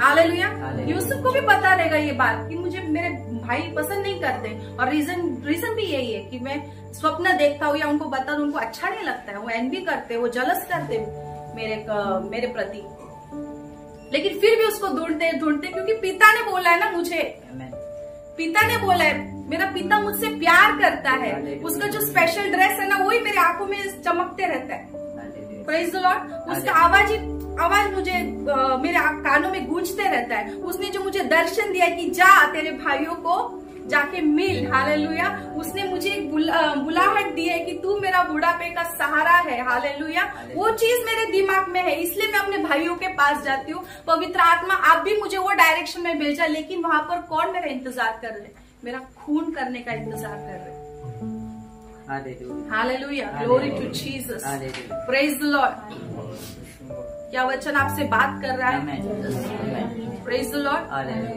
हालेलुया। यूसुफ को भी पता रहेगा ये बात कि मुझे मेरे भाई पसंद नहीं करते, और रीजन भी यही है कि मैं स्वप्न देखता हूँ या उनको बता दूं, उनको अच्छा नहीं लगता है, वो एनवी करते, वो जलस करते मेरे प्रति। लेकिन फिर भी उसको ढूंढते क्योंकि पिता ने बोला है ना मुझे, पिता ने बोला है, मेरा पिता मुझसे प्यार करता है, उसका जो स्पेशल ड्रेस है ना वही मेरे आंखों में चमकते रहता है। Praise the Lord. उसका आवाज मुझे मेरे कानों में गूंजते रहता है। उसने जो मुझे दर्शन दिया कि जा तेरे भाइयों को जाके मिल। हालेलुया। उसने मुझे एक बुलाहट दी है कि तू मेरा बुढ़ापे का सहारा है। हालेलुया। वो चीज मेरे दिमाग में है, इसलिए मैं अपने भाइयों के पास जाती हूँ। पवित्र आत्मा आप भी मुझे वो डायरेक्शन में भेजा, लेकिन वहां पर कौन मेरा इंतजार कर रहे? मेरा खून करने का इंतजार कर रहे। Hallelujah, glory to Jesus, praise the Lord. क्या वचन आपसे बात कर रहा है? Praise the Lord.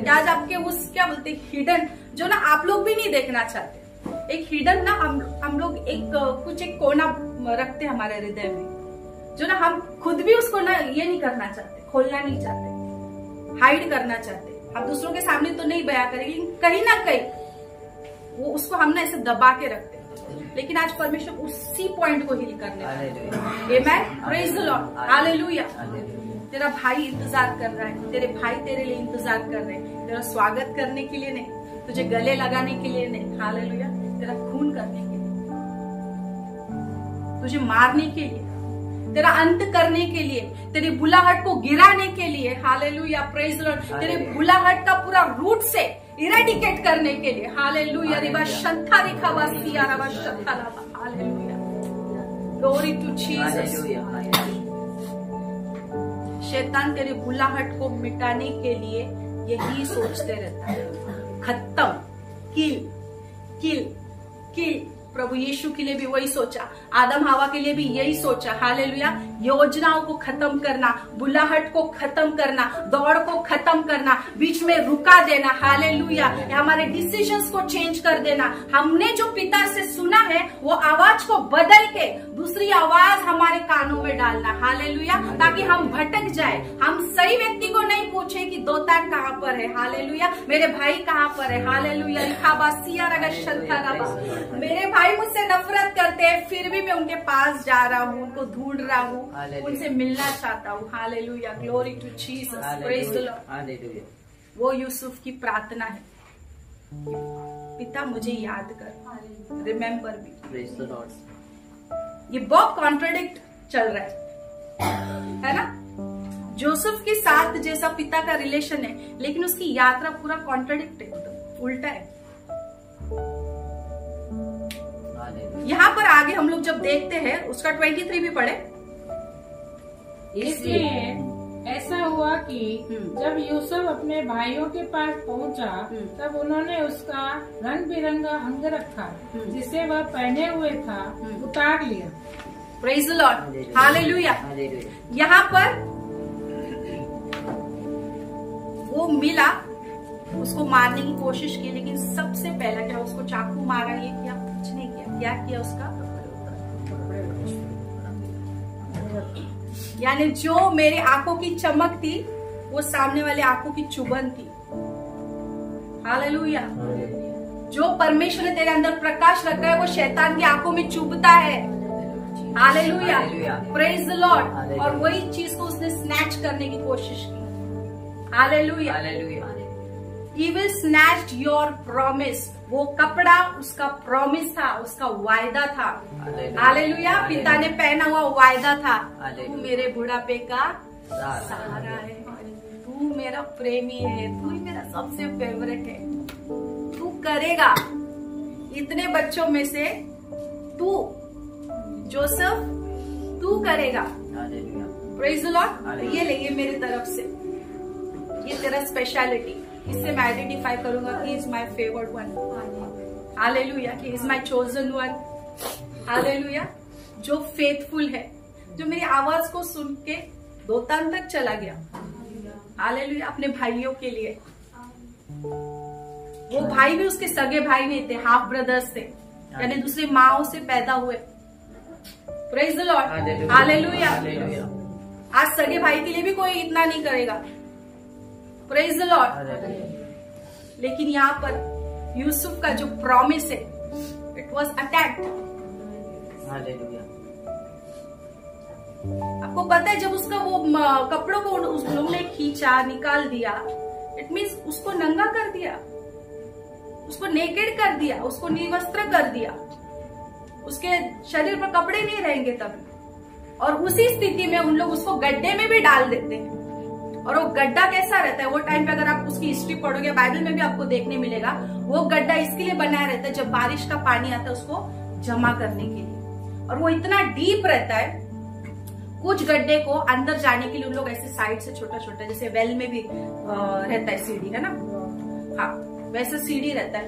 क्या आज आपके उस क्या बोलते हिडन, जो ना आप लोग भी नहीं देखना चाहते, एक हिडन ना हम लोग एक कोना रखते हमारे हृदय में, जो ना हम खुद भी उसको ना ये नहीं करना चाहते, खोलना नहीं चाहते, हाइड करना चाहते। हम दूसरों के सामने तो नहीं बयां करेंगे, लेकिन कहीं ना कहीं वो उसको हम ना ऐसे दबा के रखते। लेकिन आज परमेश्वर उसी पॉइंट को हील करने वाला है। आमेन, प्रेज द लॉर्ड, हालेलुया। तेरा भाई इंतजार कर रहा है, तेरे भाई तेरे लिए इंतजार कर रहे हैं, तेरा स्वागत करने के लिए नहीं, तुझे गले लगाने के लिए नहीं, हालेलुया, तेरा खून करने के लिए, तुझे मारने के लिए, तेरा अंत करने के लिए, तेरी बुलाहट को गिराने के लिए। Hallelujah, praise the Lord. तेरे बुलाहट का पूरा रूट से इरेडिकेट करने के लिए। हालेलुया, रिबा शंथा रिखा वासिया रबा शंथा रबा। Hallelujah, glory to Jesus. शैतान तेरे बुलाहट को मिटाने के लिए यही सोचते रहता है, खत्म, किल किल किल। प्रभु यीशु के लिए भी वही सोचा, आदम हवा के लिए भी यही सोचा। हालेलुया। योजनाओं को खत्म करना, बुलाहट को खत्म करना, दौड़ को खत्म करना, बीच में रुका देना। हालेलुया। हमारे डिसीजंस को चेंज कर देना। हमने जो पिता से सुना है वो आवाज को बदल के दूसरी आवाज हमारे कानों में डालना। हालेलुया। ताकि हम भटक जाए, हम सही व्यक्ति को नहीं पूछे कि दोतान कहाँ पर है। हालेलुया। मेरे भाई कहाँ पर है। हालेलुया। मेरे भाई मुझसे नफरत करते हैं, फिर भी मैं उनके पास जा रहा हूँ, उनको ढूंढ रहा हूँ, उनसे मिलना चाहता हूँ। Hallelujah. Glory to Jesus, praise the Lord. वो यूसुफ की प्रार्थना है, पिता मुझे याद कर, remember me. Praise the Lord. ये बहुत कॉन्ट्रडिक्ट चल रहा है ना। जोसेफ के साथ जैसा पिता का रिलेशन है, लेकिन उसकी यात्रा पूरा कॉन्ट्रडिक्ट है, मतलब उल्टा है। यहाँ पर आगे हम लोग जब देखते हैं, उसका 23 भी पढ़े। इसलिए ऐसा हुआ कि जब यूसुफ अपने भाइयों के पास पहुंचा, तब उन्होंने उसका रंग बिरंगा अंग रखा जिसे वह पहने हुए था, उतार लिया। Praise the Lord. हालेलुया। यहाँ पर वो मिला, उसको मारने की कोशिश की, लेकिन सबसे पहला क्या, उसको चाकू मारा, ये किया, कुछ नहीं किया। क्या किया उसका, यानी जो मेरे आंखों की चमक थी वो सामने वाले आंखों की चुभन थी। हालेलुया। जो परमेश्वर ने तेरे अंदर प्रकाश रखा है वो शैतान की आंखों में चुभता है। हालेलुया। Praise the Lord. और वही चीज को उसने स्नैच करने की कोशिश की। Hallelujah. He will snatch your promise। वो कपड़ा उसका प्रॉमिस था, उसका वायदा था। हालेलुया। पिता ने पहना हुआ वायदा था, तू मेरे बुढ़ापे का सहारा है, तू मेरा प्रेमी है, तू ही मेरा सबसे फेवरेट है, तू करेगा। इतने बच्चों में से तू जोसेफ, तू करेगा। Praise the Lord. ये ले मेरी तरफ से, ये तेरा स्पेशलिटी, इससे मैं आइडेंटिफाई करूंगा कि is my favoured one. Hallelujah. कि is my chosen one. Hallelujah. जो फेथफुल है, जो मेरी आवाज को सुन के दोतान तक चला गया। हालेलुया। अपने भाइयों के लिए, वो भाई भी उसके सगे भाई नहीं थे, हाफ ब्रदर्स थे, यानी दूसरी माओ से पैदा हुए। Praise the Lord. हालेलुया। आज सगे भाई के लिए भी कोई इतना नहीं करेगा। Praise the Lord. लेकिन यहाँ पर यूसुफ का जो प्रॉमिस है, इट वॉज अटैक्ड। आपको पता है, जब उसका वो कपड़ों को उस लोगों ने खींचा, निकाल दिया, इट मीन्स उसको नंगा कर दिया, उसको नेकेड कर दिया, उसको निर्वस्त्र कर दिया। उसके शरीर पर कपड़े नहीं रहेंगे तब। और उसी स्थिति में उन लोग उसको गड्ढे में भी डाल देते हैं। और वो गड्ढा कैसा रहता है, वो टाइम पे अगर आप उसकी हिस्ट्री पढ़ोगे, बाइबल में भी आपको देखने मिलेगा, वो गड्ढा इसके लिए बनाया रहता है जब बारिश का पानी आता है उसको जमा करने के लिए। और वो इतना डीप रहता है, कुछ गड्ढे को अंदर जाने के लिए उन लोग ऐसे साइड से छोटा छोटा, जैसे वेल में भी रहता है सीढ़ी, है ना, हाँ वैसे सीढ़ी रहता है।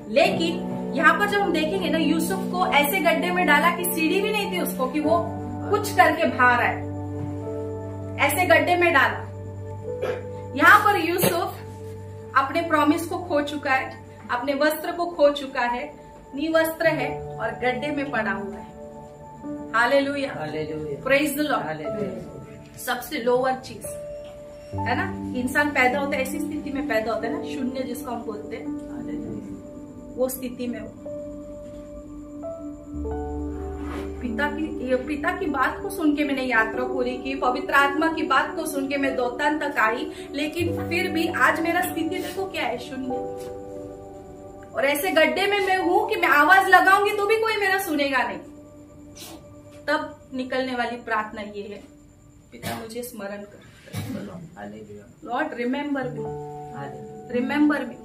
लेकिन यहाँ पर जब हम देखेंगे ना, यूसुफ को ऐसे गड्ढे में डाला कि सीढ़ी भी नहीं थी उसको कि वो कुछ करके बाहर आए, ऐसे गड्ढे में डाला। यहाँ पर यूसुफ अपने प्रॉमिस को खो चुका है, अपने वस्त्र को खो चुका है, निवस्त्र है और गड्ढे में पड़ा हुआ है। हालेलुया। Praise the Lord. सबसे लोअर चीज है ना, इंसान पैदा होता है ऐसी स्थिति में पैदा होता है ना, शून्य जिसको हम बोलते हैं, वो स्थिति में पिता की बात को सुन के मैंने यात्रा पूरी की, पवित्र आत्मा की बात को सुन के मैं दोतान तक आई, लेकिन फिर भी आज मेरा स्थिति देखो क्या है, शून्य। और ऐसे गड्ढे में मैं हूं कि मैं आवाज लगाऊंगी तो भी कोई मेरा सुनेगा नहीं। तब निकलने वाली प्रार्थना ये है, पिता मुझे स्मरण कर, Lord remember me, remember me.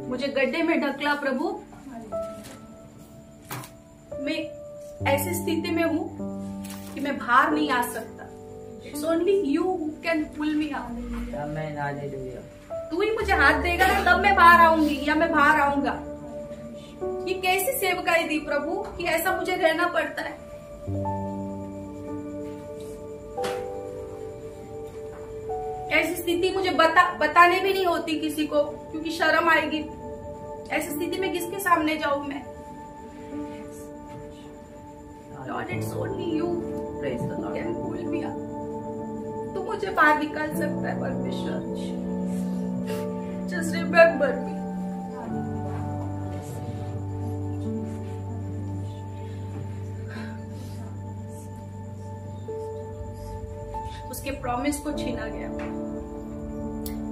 मुझे गड्ढे में ढकला प्रभु, मैं ऐसी स्थिति में हूँ कि मैं बाहर नहीं आ सकता। It's only you who can pull me out. तू ही मुझे हाथ देगा ना, तब मैं बाहर आऊंगी या मैं बाहर आऊंगा। ये कैसी सेवकाई दी प्रभु कि ऐसा मुझे रहना पड़ता है। ऐसी स्थिति मुझे बताने भी नहीं होती किसी को, क्योंकि शर्म आएगी। ऐसी स्थिति में किसके सामने जाऊं मैं? Lord, it's only you can pull me up. तू मुझे बाहर निकाल सकता है परमेश्वर। Just remember me. उसके प्रॉमिस को छीना गया,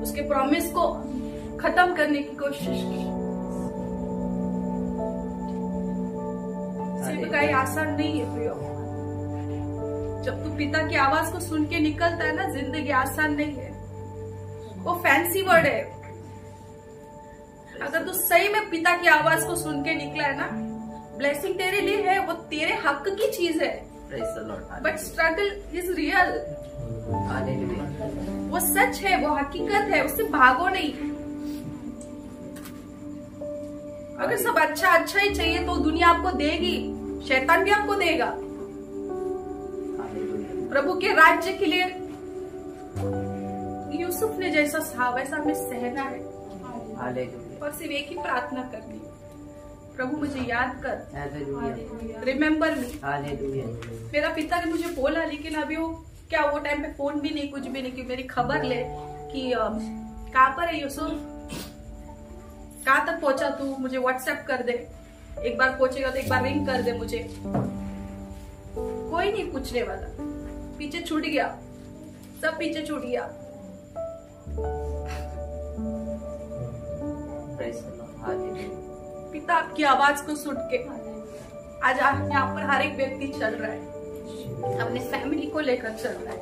उसके प्रॉमिस को खत्म करने की कोशिश की। सेवकाई आसान नहीं है प्रियो। जब तू पिता की आवाज को सुन के निकलता है ना, जिंदगी आसान नहीं है। वो फैंसी वर्ड है। अगर तू सही में पिता की आवाज को सुन के निकला है ना, ब्लेसिंग तेरे लिए है, वो तेरे हक की चीज है। But struggle is real. वो सच है, वो हकीकत है, उससे भागो नहीं। अगर सब अच्छा अच्छा ही चाहिए तो दुनिया आपको देगी, शैतान भी आपको देगा। प्रभु के राज्य के लिए यूसुफ ने जैसा सहा वैसा हमें सहना है, और सिर्फ एक ही प्रार्थना करनी, प्रभु मुझे याद कर, रिमेम्बर मी। मेरा पिता ने मुझे बोला, लेकिन अभी वो क्या, वो टाइम पे फोन भी नहीं, कुछ भी नहीं, कि मेरी खबर ले कि कहाँ पर है यूसुफ, कहाँ तक पहुंचा तू, मुझे व्हाट्सएप कर दे। एक बार पहुंचेगा तो एक बार रिंग कर दे मुझे। कोई नहीं पूछने वाला, पीछे छूट गया, सब पीछे छूट गया। पिता आपकी आवाज को सुन के आज यहाँ पर हर एक व्यक्ति चल रहा है, अपने फैमिली को लेकर चल रहा है,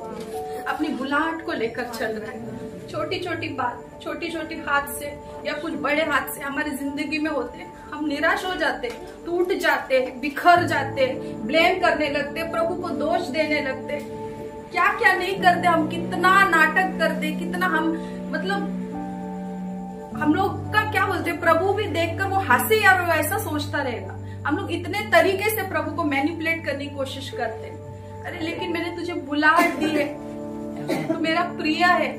अपनी बुलाहट को लेकर चल रहा है। छोटी छोटी बात, छोटी छोटी हादसे या कुछ बड़े हादसे हमारी जिंदगी में होते हैं, हम निराश हो जाते, टूट जाते, बिखर जाते, ब्लेम करने लगते, प्रभु को दोष देने लगते, क्या क्या नहीं करते हम, कितना नाटक करते, कितना हम, मतलब हम लोग का क्या बोलते, प्रभु भी देखकर वो हंसे या वो ऐसा सोचता रहेगा। हम लोग इतने तरीके से प्रभु को मैनिपुलेट करने की कोशिश करते हैं। अरे लेकिन मैंने तुझे बुलाहट दी है, तो मेरा प्रिय है,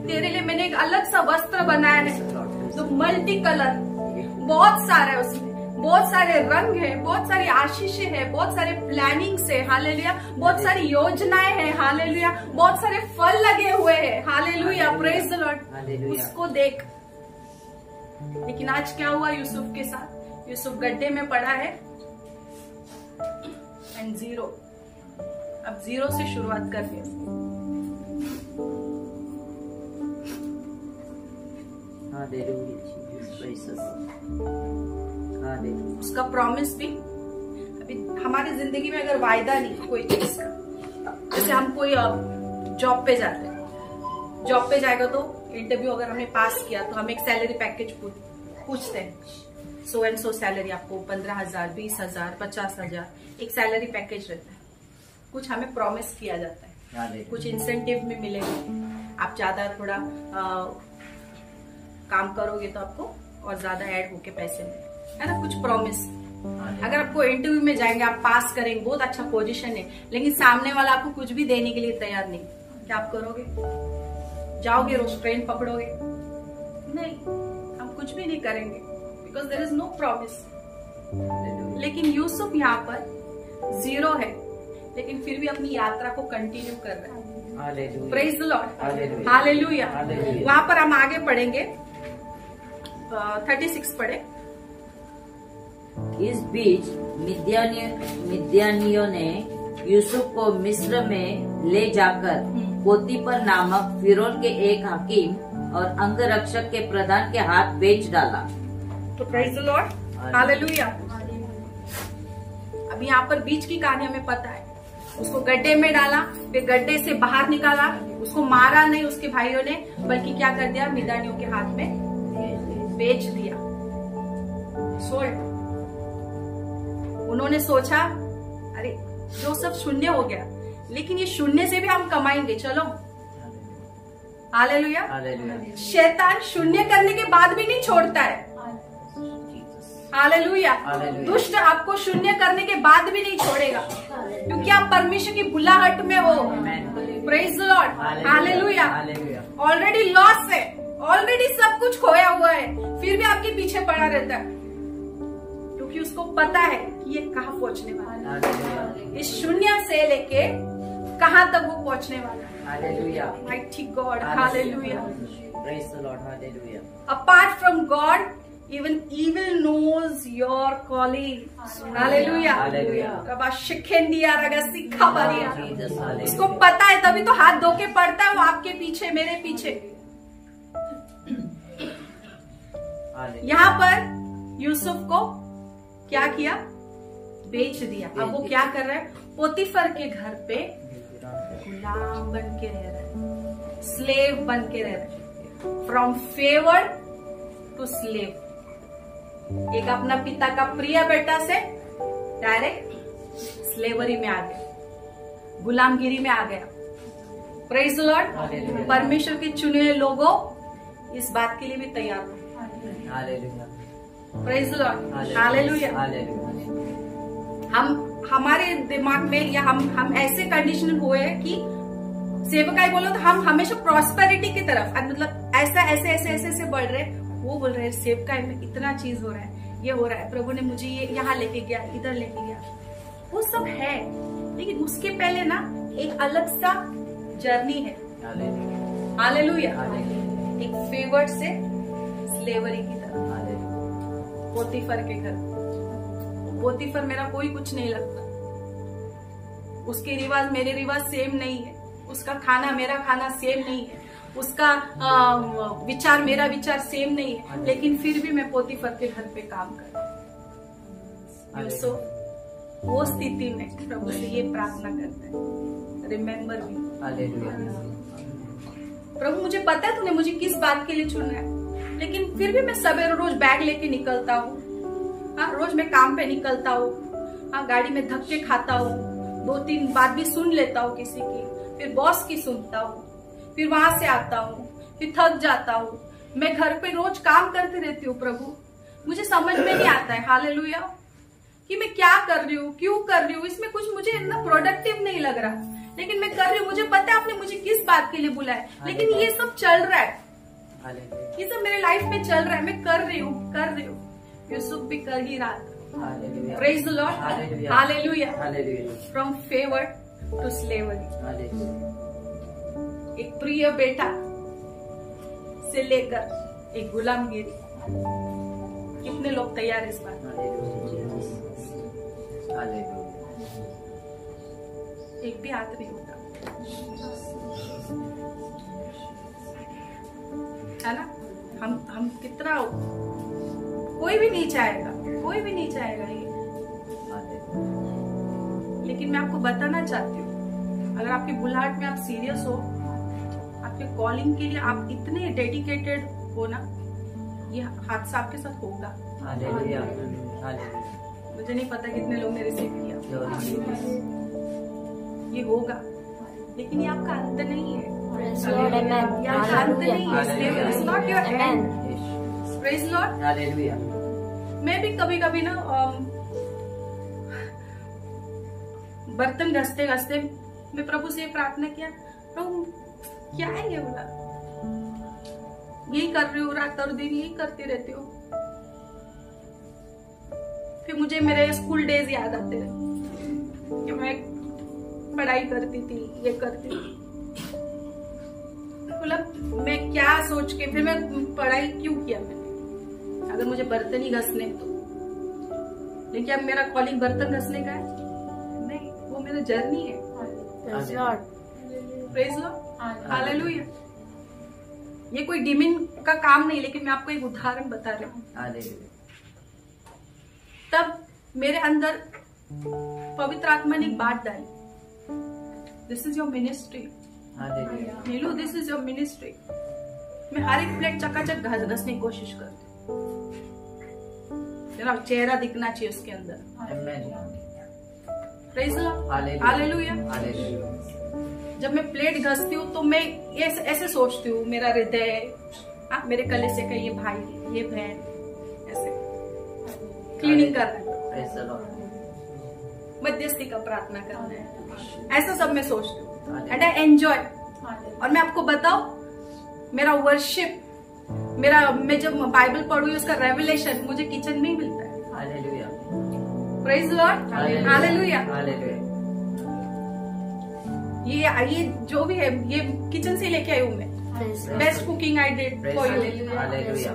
तेरे लिए मैंने एक अलग सा वस्त्र बनाया है, तो मल्टी कलर, बहुत सारा है उसमें, बहुत सारे रंग है, बहुत सारी आशीषें है, बहुत सारे प्लानिंग्स है, हालेलुया, बहुत सारी योजनाएं हैं, हालेलुया, बहुत सारे फल लगे हुए हैं, हालेलुया, प्रेज द लॉर्ड। उसको देख। लेकिन आज क्या हुआ यूसुफ के साथ? यूसुफ गड्ढे में पड़ा है एंड जीरो, अब जीरो से शुरुआत करनी है। उसका प्रॉमिस भी, अभी हमारी जिंदगी में अगर वायदा नहीं कोई चीज का, जैसे हम कोई जॉब पे जाते हैं, जॉब पे जाएगा तो इंटरव्यू अगर हमने पास किया तो हम एक सैलरी पैकेज पूछते हैं, सो एंड सो सैलरी, आपको 15,000, 20,000, 50,000 एक सैलरी पैकेज रहता है। कुछ हमें प्रॉमिस किया जाता है, कुछ इंसेंटिव में मिलेगा, आप ज्यादा थोड़ा काम करोगे तो आपको और ज्यादा ऐड होके पैसे मिले, है ना, कुछ प्रॉमिस। अगर आपको इंटरव्यू में जाएंगे, आप पास करेंगे, बहुत अच्छा पोजीशन है, लेकिन सामने वाला आपको कुछ भी देने के लिए तैयार नहीं, क्या आप करोगे? जाओगे रोज ट्रेन पकड़ोगे? नहीं, हम कुछ भी नहीं करेंगे, because there is no promise. लेकिन यूसुफ यहाँ पर जीरो है, लेकिन फिर भी अपनी यात्रा को कंटिन्यू कर रहा है। Praise the Lord, hallelujah. वहां पर हम आगे पढ़ेंगे, 36 पढ़े। इस बीच मिद्यानियों ने यूसुफ को मिस्र में ले जाकर पोतीपर नामक फिरौन के एक हकीम और अंगरक्षक के प्रधान के हाथ बेच डाला। तो प्रेज द लॉर्ड, हालेलुया। अब यहाँ पर बीच की कहानी हमें पता है। उसको गड्ढे में डाला, फिर गड्ढे से बाहर निकाला, उसको मारा नहीं उसके भाइयों ने, बल्कि क्या कर दिया, मिद्यानियों के हाथ में बेच दिया, सोल्ड। उन्होंने सोचा अरे जो सब शून्य हो गया, लेकिन ये शून्य से भी हम कमाएंगे, चलो। हालेलुया। शैतान शून्य करने के बाद भी नहीं छोड़ता है। हालेलुया। दुष्ट आपको शून्य करने के बाद भी नहीं छोड़ेगा, क्योंकि आप परमेश्वर की बुलाहट में हो। Praise the Lord, hallelujah. Already loss है, ऑलरेडी सब कुछ खोया हुआ है, फिर भी आपके पीछे पड़ा रहता है, क्योंकि उसको पता है कि ये कहाँ पहुंचने वाला है, इस शून्य से लेके कहाँ तक वो पहुंचने वाला है। Hallelujah, mighty God, hallelujah. Praise the Lord, hallelujah. Apart from God, even evil knows your calling. Hallelujah. रबा शिखेंदिया रगा सिखा बारिया। उसको पता है, तभी तो हाथ धो के पड़ता है वो आपके पीछे, मेरे पीछे। यहाँ पर यूसुफ को क्या किया? बेच दिया। अब वो क्या कर रहा है? पोतीफर के घर पे गुलाम बन के रह रहा है, स्लेव बन के रह रहा है। From favoured to slave. एक अपना पिता का प्रिय बेटा से डायरेक्ट स्लेवरी में आ गया, गुलामगिरी में आ गया। Praise the Lord. परमेश्वर के चुने हुए लोगों इस बात के लिए भी तैयार हो। Praise the Lord, hallelujah. हम हमारे दिमाग में या हम ऐसे कंडीशन हुए हैं कि सेवकाई बोलो तो हम हमेशा प्रॉस्पेरिटी की तरफ, मतलब ऐसा ऐसे ऐसे ऐसे ऐसे बढ़ रहे, वो बोल रहे हैं सेवकाई में इतना चीज हो रहा है, ये हो रहा है, प्रभु ने मुझे ये यहाँ लेके गया, इधर लेके गया, वो सब है। लेकिन उसके पहले ना एक अलग सा जर्नी है। हालेलुया। एक फेवर्ड से स्लेवरी की तरफ, पोतीफर के घर। पोतीफर मेरा कोई कुछ नहीं लगता, उसके रिवाज मेरे रिवाज सेम नहीं है, उसका खाना मेरा खाना सेम नहीं है, उसका विचार मेरा विचार सेम नहीं है, लेकिन फिर भी मैं पोतीफर के घर पे काम कर रहा हूँ। यूसुफ वो स्थिति में प्रभु से ये प्रार्थना करता है, रिमेम्बर मी। प्रभु मुझे पता है तूने मुझे किस बात के लिए चुना है, लेकिन फिर भी मैं सवेरे रोज बैग लेके निकलता हूँ। हाँ, रोज मैं काम पे निकलता हूँ। हाँ, गाड़ी में धक्के खाता हूँ, 2-3 बात भी सुन लेता हूँ किसी की, फिर बॉस की सुनता हूँ, फिर वहां से आता हूँ, फिर थक जाता हूँ। मैं घर पे रोज काम करती रहती हूँ। प्रभु मुझे समझ में नहीं आता है, हालेलुया, कि मैं क्या कर रही हूँ, क्यों कर रही हूँ, इसमें कुछ मुझे इतना प्रोडक्टिव नहीं लग रहा, लेकिन मैं कर रही हूँ। मुझे पता है आपने मुझे किस बात के लिए बुलाया, लेकिन ये सब चल रहा है, ये सब मेरे लाइफ में चल रहा है, मैं कर रही हूँ। यूसुफ भी कर ही रहा था। Praise the Lord, hallelujah. From favoured to slavery, एक प्रिय बेटा से लेकर एक गुलामगिरी। कितने लोग तैयार है इस बात? एक भी हाथ नहीं होता है ना। हम कितना, कोई भी नहीं चाहेगा, कोई भी नहीं चाहेगा ये। लेकिन मैं आपको बताना चाहती हूँ, अगर आपकी बुलाहट में आप सीरियस हो, आपके कॉलिंग के लिए आप इतने डेडिकेटेड हो ना, ये हादसा आपके साथ होगा। मुझे नहीं पता कितने लोग ने रिसीव किया, ये होगा, लेकिन ये आपका अंत नहीं है। ये आपका अंत नहीं है, it's not your and. Praise Lord, hallelujah. मैं भी कभी कभी ना बर्तन घसते घसते मैं प्रभु से प्रार्थना किया, प्रभु क्या है ये बोला, यही कर रही हूँ, रात और दिन यही करती रहती हूँ। फिर मुझे मेरे स्कूल डेज याद आते रहे कि मैं पढ़ाई करती थी, ये करती थी। मतलब मैं क्या सोच के फिर मैं पढ़ाई क्यों किया मैंने, अगर मुझे बर्तन ही घसने तो। लेकिन अब मेरा कॉलिंग बर्तन घसने का है नहीं, वो मेरा जर्नी है। Praise Lord, hallelujah. ये कोई डिमिन का काम नहीं, लेकिन मैं आपको एक उदाहरण बता रही हूँ। तब मेरे अंदर पवित्र आत्मा ने एक बात डाली, this is your ministry Neelu, this is your ministry. मैं हर एक प्लेट चकाचक घसने की कोशिश करती हूँ, मेरा चेहरा दिखना चाहिए उसके अंदर। Praise Lord, hallelujah. जब मैं प्लेट घसती हूँ तो मैं ऐसे सोचती हूँ, मेरा हृदय, मेरे कलेजे का ये भाई, ये बहन, ऐसे। क्लीनिंग करना है, Praise the Lord. मध्यस्थी का प्रार्थना करना है, ऐसा सब मैं सोचती हूँ एंड आई एंजॉय। और मैं आपको बताऊं, मेरा वर्शिप, मैं जब बाइबल पढ़ूँ उसका रेवलेशन मुझे किचन में ही मिलता है। Hallelujah. Praise Lord, hallelujah. Hallelujah. ये जो भी है ये किचन से लेके आई हूँ मैं। Best cooking I did for you. Hallelujah.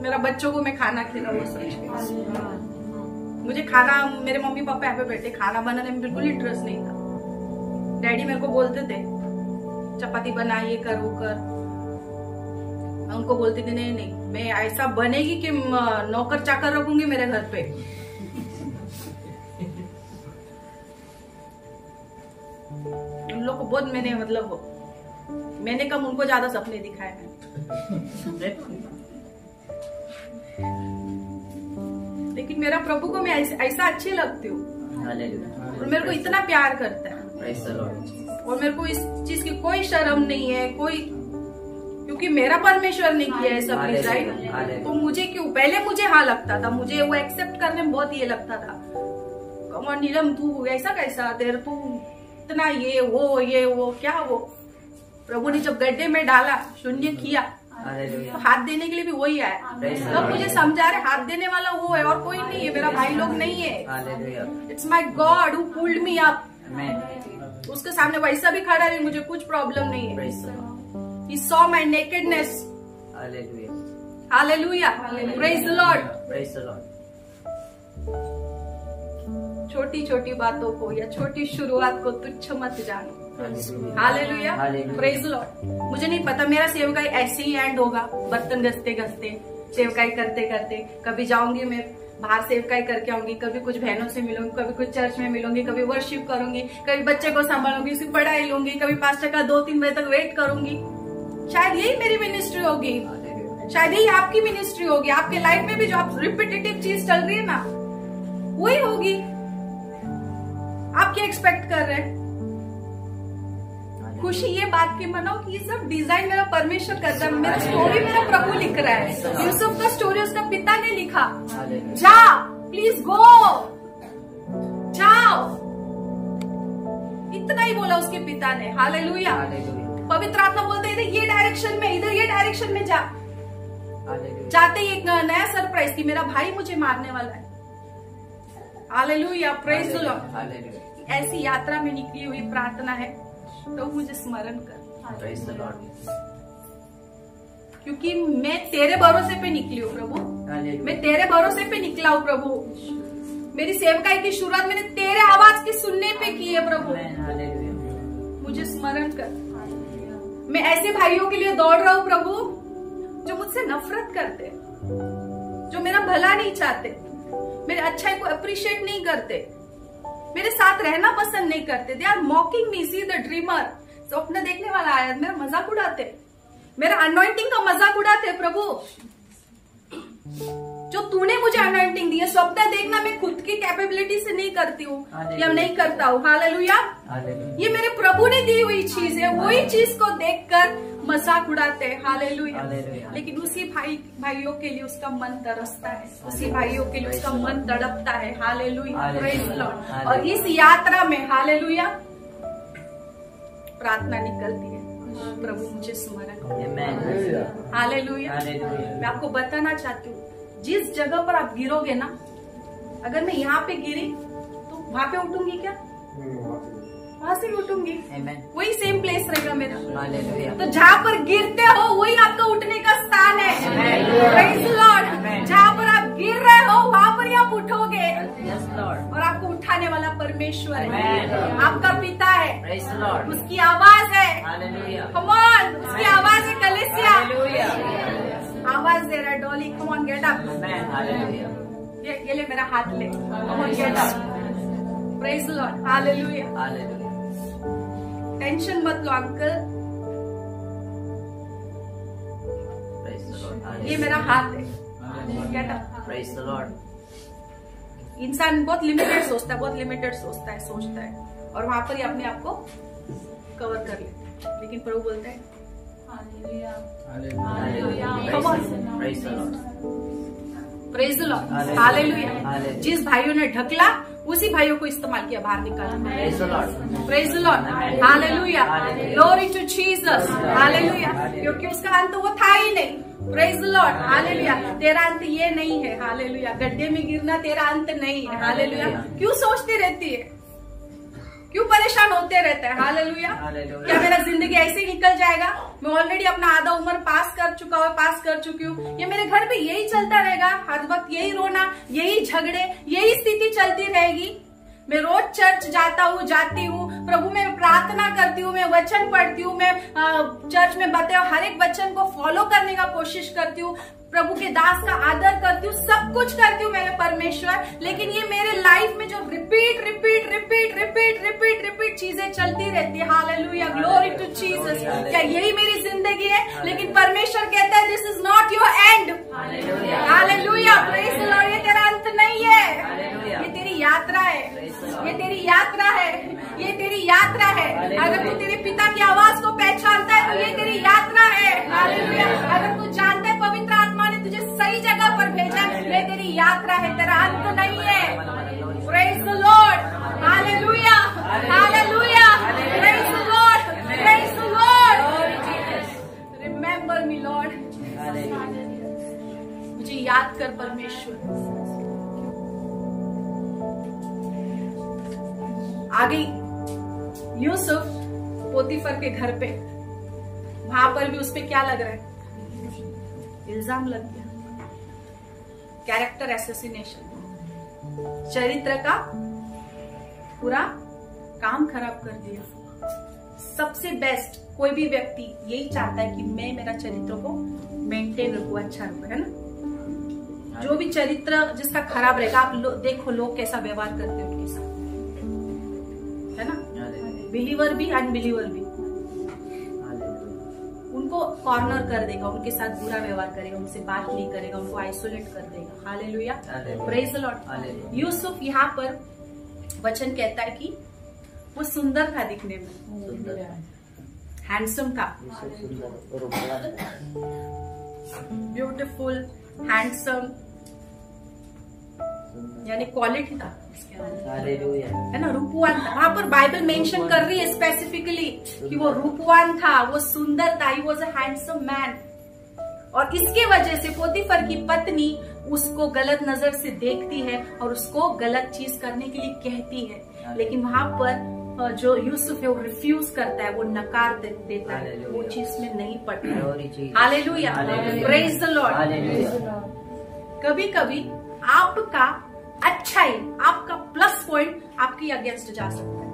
मेरा बच्चों को मैं खाना खिला, वो सोच के मुझे खाना, मेरे मम्मी पापा यहाँ पे बैठे, खाना बनाने में बिल्कुल इंटरेस्ट नहीं था। डैडी मेरे को बोलते थे चपाती बना, ये कर वो कर, मैं उनको बोलती थी नहीं नहीं, मैं ऐसा बनेगी कि नौकर चाकर रखूंगी मेरे घर पे। उन लोग को बहुत मैंने कम उनको ज्यादा सपने दिखाए हैं। लेकिन मेरा प्रभु को मैं ऐसा अच्छी लगती हूँ और मेरे को इतना प्यार करता है और मेरे को इस चीज की कोई शर्म नहीं है, क्योंकि मेरा परमेश्वर ने किया है सब डिजाइन। तो मुझे क्यों, पहले मुझे हाँ लगता था, मुझे वो एक्सेप्ट करने में बहुत ये लगता था, कमॉन नीलम तू ऐसा कैसा, तेरे तू इतना ये वो क्या वो। प्रभु ने जब गड्ढे में डाला, शून्य किया, तो हाथ देने के लिए भी वही आया। तब मुझे समझा रहे हाथ देने वाला वो है और कोई नहीं है, मेरा भाई लोग नहीं है। It's my God who pulled me up. उसके सामने वैसा भी खड़ा रही, मुझे कुछ प्रॉब्लम नहीं है। He saw my nakedness. Hallelujah. Hallelujah. Praise the Lord. Praise the Lord. छोटी छोटी बातों को या छोटी शुरुआत को तुच्छ मत जानो। Hallelujah, praise the Lord. मुझे नहीं पता मेरा सेवकाई ऐसे ही एंड होगा, बर्तन घसते घसते, सेवकाई करते करते। कभी जाऊंगी मैं बाहर सेवकाई करके आऊंगी, कभी कुछ बहनों से मिलूंगी, कभी कुछ चर्च में मिलूंगी, कभी वर्शिप करूंगी, कभी बच्चे को संभालूंगी, उसकी पढ़ाई लूंगी, कभी पास्टर का 2-3 बजे तक वेट करूंगी। शायद यही मेरी मिनिस्ट्री होगी, शायद यही आपकी मिनिस्ट्री होगी। आपके लाइफ में भी जो आप रिपीटेटिव चीज चल रही है ना, वही होगी। आप क्या एक्सपेक्ट कर रहे हैं? खुशी ये बात की मनाओ कि ये सब डिजाइन मेरा परमेश्वर करता है, मेरा स्टोरी मेरा प्रभु लिख रहा है। यूसुफ का स्टोरी उसका पिता ने लिखा। जा, प्लीज गो, जाओ, इतना ही बोला उसके पिता ने। हालेलुया। पवित्र आत्मा बोलते हैं इधर ये डायरेक्शन में, इधर ये डायरेक्शन में जा। जाते ही एक नया सरप्राइज कि मेरा भाई मुझे मारने वाला है। Hallelujah, praise the Lord. ऐसी यात्रा में निकली हुई प्रार्थना है, तो मुझे स्मरण कर, क्योंकि मैं तेरे भरोसे पे निकली हूँ प्रभु, मैं तेरे भरोसे पे निकला हूँ प्रभु। मेरी सेवकाई की शुरुआत मैंने तेरे आवाज की सुनने पे की है प्रभु, मुझे स्मरण कर। मैं ऐसे भाइयों के लिए दौड़ रहा हूँ प्रभु जो मुझसे नफरत करते, जो मेरा भला नहीं चाहते, मेरे अच्छाई को अप्रिशिएट नहीं करते, मेरे साथ रहना पसंद नहीं करते। They are mocking me, see the dreamer. स्वप्न देखने वाला आया, मेरा मजाक उड़ाते, मेरा अनॉइंटिंग का मजाक उड़ाते प्रभु। जो तूने मुझे अनॉइंटिंग दी है, स्वप्न देखना मैं खुद की कैपेबिलिटी से नहीं करती हूँ या नहीं करता हूँ। हालेलुया, ये मेरे प्रभु ने दी हुई चीज है, वही चीज को देखकर मजाक उड़ाते हैं। हालेलुया। लेकिन उसी भाइयों के लिए उसका मन तरसता है, उसी भाइयों के लिए उसका मन तड़पता है। Hallelujah, praise the Lord. और इस यात्रा में हालेलुया प्रार्थना निकलती है, प्रभु मुझे स्मरण। हालेलुया। मैं आपको बताना चाहती हूँ, जिस जगह पर आप गिरोगे ना, अगर मैं यहाँ पे गिरी तो वहां पे उठूंगी क्या? वहां से उठूंगी, वही सेम प्लेस रहेगा मेरा। तो जहाँ पर गिरते हो वही आपका उठने का स्थान है। Praise the Lord. जहाँ पर आप गिर रहे हो वहां पर ही आप उठोगे, और आपको उठाने वाला परमेश्वर है, आपका पिता है, उसकी आवाज है। कम ऑन, उसकी आवाज है। कलीसिया आवाज दे रहा है, Dolly come on get up. ये ले मेरा हाथ ले, come on get up. Praise the Lord, hallelujah. Tension मत लो अंकल, ये मेरा हाथ है, get up. Praise the Lord. इंसान बहुत लिमिटेड सोचता है, बहुत लिमिटेड सोचता है, और वहां पर ही अपने आप को कवर कर लेता है। लेकिन प्रभु बोलता है प्रेज द लॉर्ड, हालेलुया। जिस भाइयों ने ढकला उसी भाइयों को इस्तेमाल किया बाहर निकालने। Praise the Lord, hallelujah, glory to Jesus, hallelujah. क्योंकि उसका अंत वो था ही नहीं। Praise the Lord, hallelujah. तेरा अंत ये नहीं है, हालेलुया। गड्ढे में गिरना तेरा अंत नहीं है, हालेलुया। क्यों सोचती रहती है, क्यों परेशान होते रहते हैं, हालेलुया। क्या मेरा जिंदगी ऐसे ही निकल जाएगा? मैं ऑलरेडी अपना आधा उम्र पास कर चुकी हूँ। ये मेरे घर पे यही चलता रहेगा, हर वक्त यही रोना, यही झगड़े, यही स्थिति चलती रहेगी। मैं रोज चर्च जाती हूँ, प्रभु में प्रार्थना करती हूँ, मैं वचन पढ़ती हूँ, मैं चर्च में बताए हर एक वचन को फॉलो करने का कोशिश करती हूँ, प्रभु के दास का आदर करती हूँ, सब कुछ करती हूँ मैं परमेश्वर। लेकिन ये मेरे लाइफ में जो रिपीट चीजें चलती रहती है, हालेलुया, ग्लोरी टू जीसस। क्या यही मेरी जिंदगी है? लेकिन परमेश्वर कहता है this is not your and, hallelujah, praise the Lord. ये तेरा अंत नहीं है, ये तेरी यात्रा है, ये तेरी यात्रा है, ये तेरी यात्रा है। अगर तू तेरे पिता की आवाज को पहचानता है तो ये तेरी यात्रा है, हालेलुया। अगर तू जानता है पवित्र आत्मा ने तुझे सही जगह पर भेजा है, ये तेरी यात्रा है, तेरा अंत नहीं है। Praise the Lord, hallelujah, hallelujah, praise the Lord, praise the Lord. Remember me Lord, मुझे याद कर परमेश्वर। आ गई यूसुफ पोतीफर के घर पे, वहां पर भी उस पे क्या लग रहा है? इल्जाम लग गया, कैरेक्टर एसेसिनेशन, चरित्र का पूरा काम खराब कर दिया। सबसे बेस्ट कोई भी व्यक्ति यही चाहता है कि मैं मेरा चरित्र को मेंटेन रखूं, अच्छा रखूं, है ना। जो भी चरित्र जिसका खराब रहेगा, आप देखो लोग कैसा व्यवहार करते हैं उनके साथ, है ना। बिलीवर भी अनबिलीवर भी उनको कॉर्नर कर देगा, उनके साथ बुरा व्यवहार करेगा, उनसे बात नहीं करेगा, उनको आइसोलेट कर देगा, hallelujah, praise the Lord. Yusuf यहाँ पर वचन कहता है कि वो सुंदर था, दिखने में हैंडसम था, ब्यूटीफुल, हैंडसम, यानी क्वालिटी था, है ना, रूपवान था। वहां पर बाइबल मेंशन कर रही है स्पेसिफिकली कि वो रूपवान था, वो सुंदर था, he was a handsome man. और इसके वजह से पोतीफर की पत्नी उसको गलत नजर से देखती है और उसको गलत चीज करने के लिए कहती है। लेकिन वहां पर जो यूसुफ है वो रिफ्यूज करता है, वो नकार देता है, वो चीज में नहीं पड़ता। Hallelujah, praise the Lord. कभी कभी आपका अच्छाई, आपका प्लस पॉइंट आपके अगेंस्ट जा सकता है।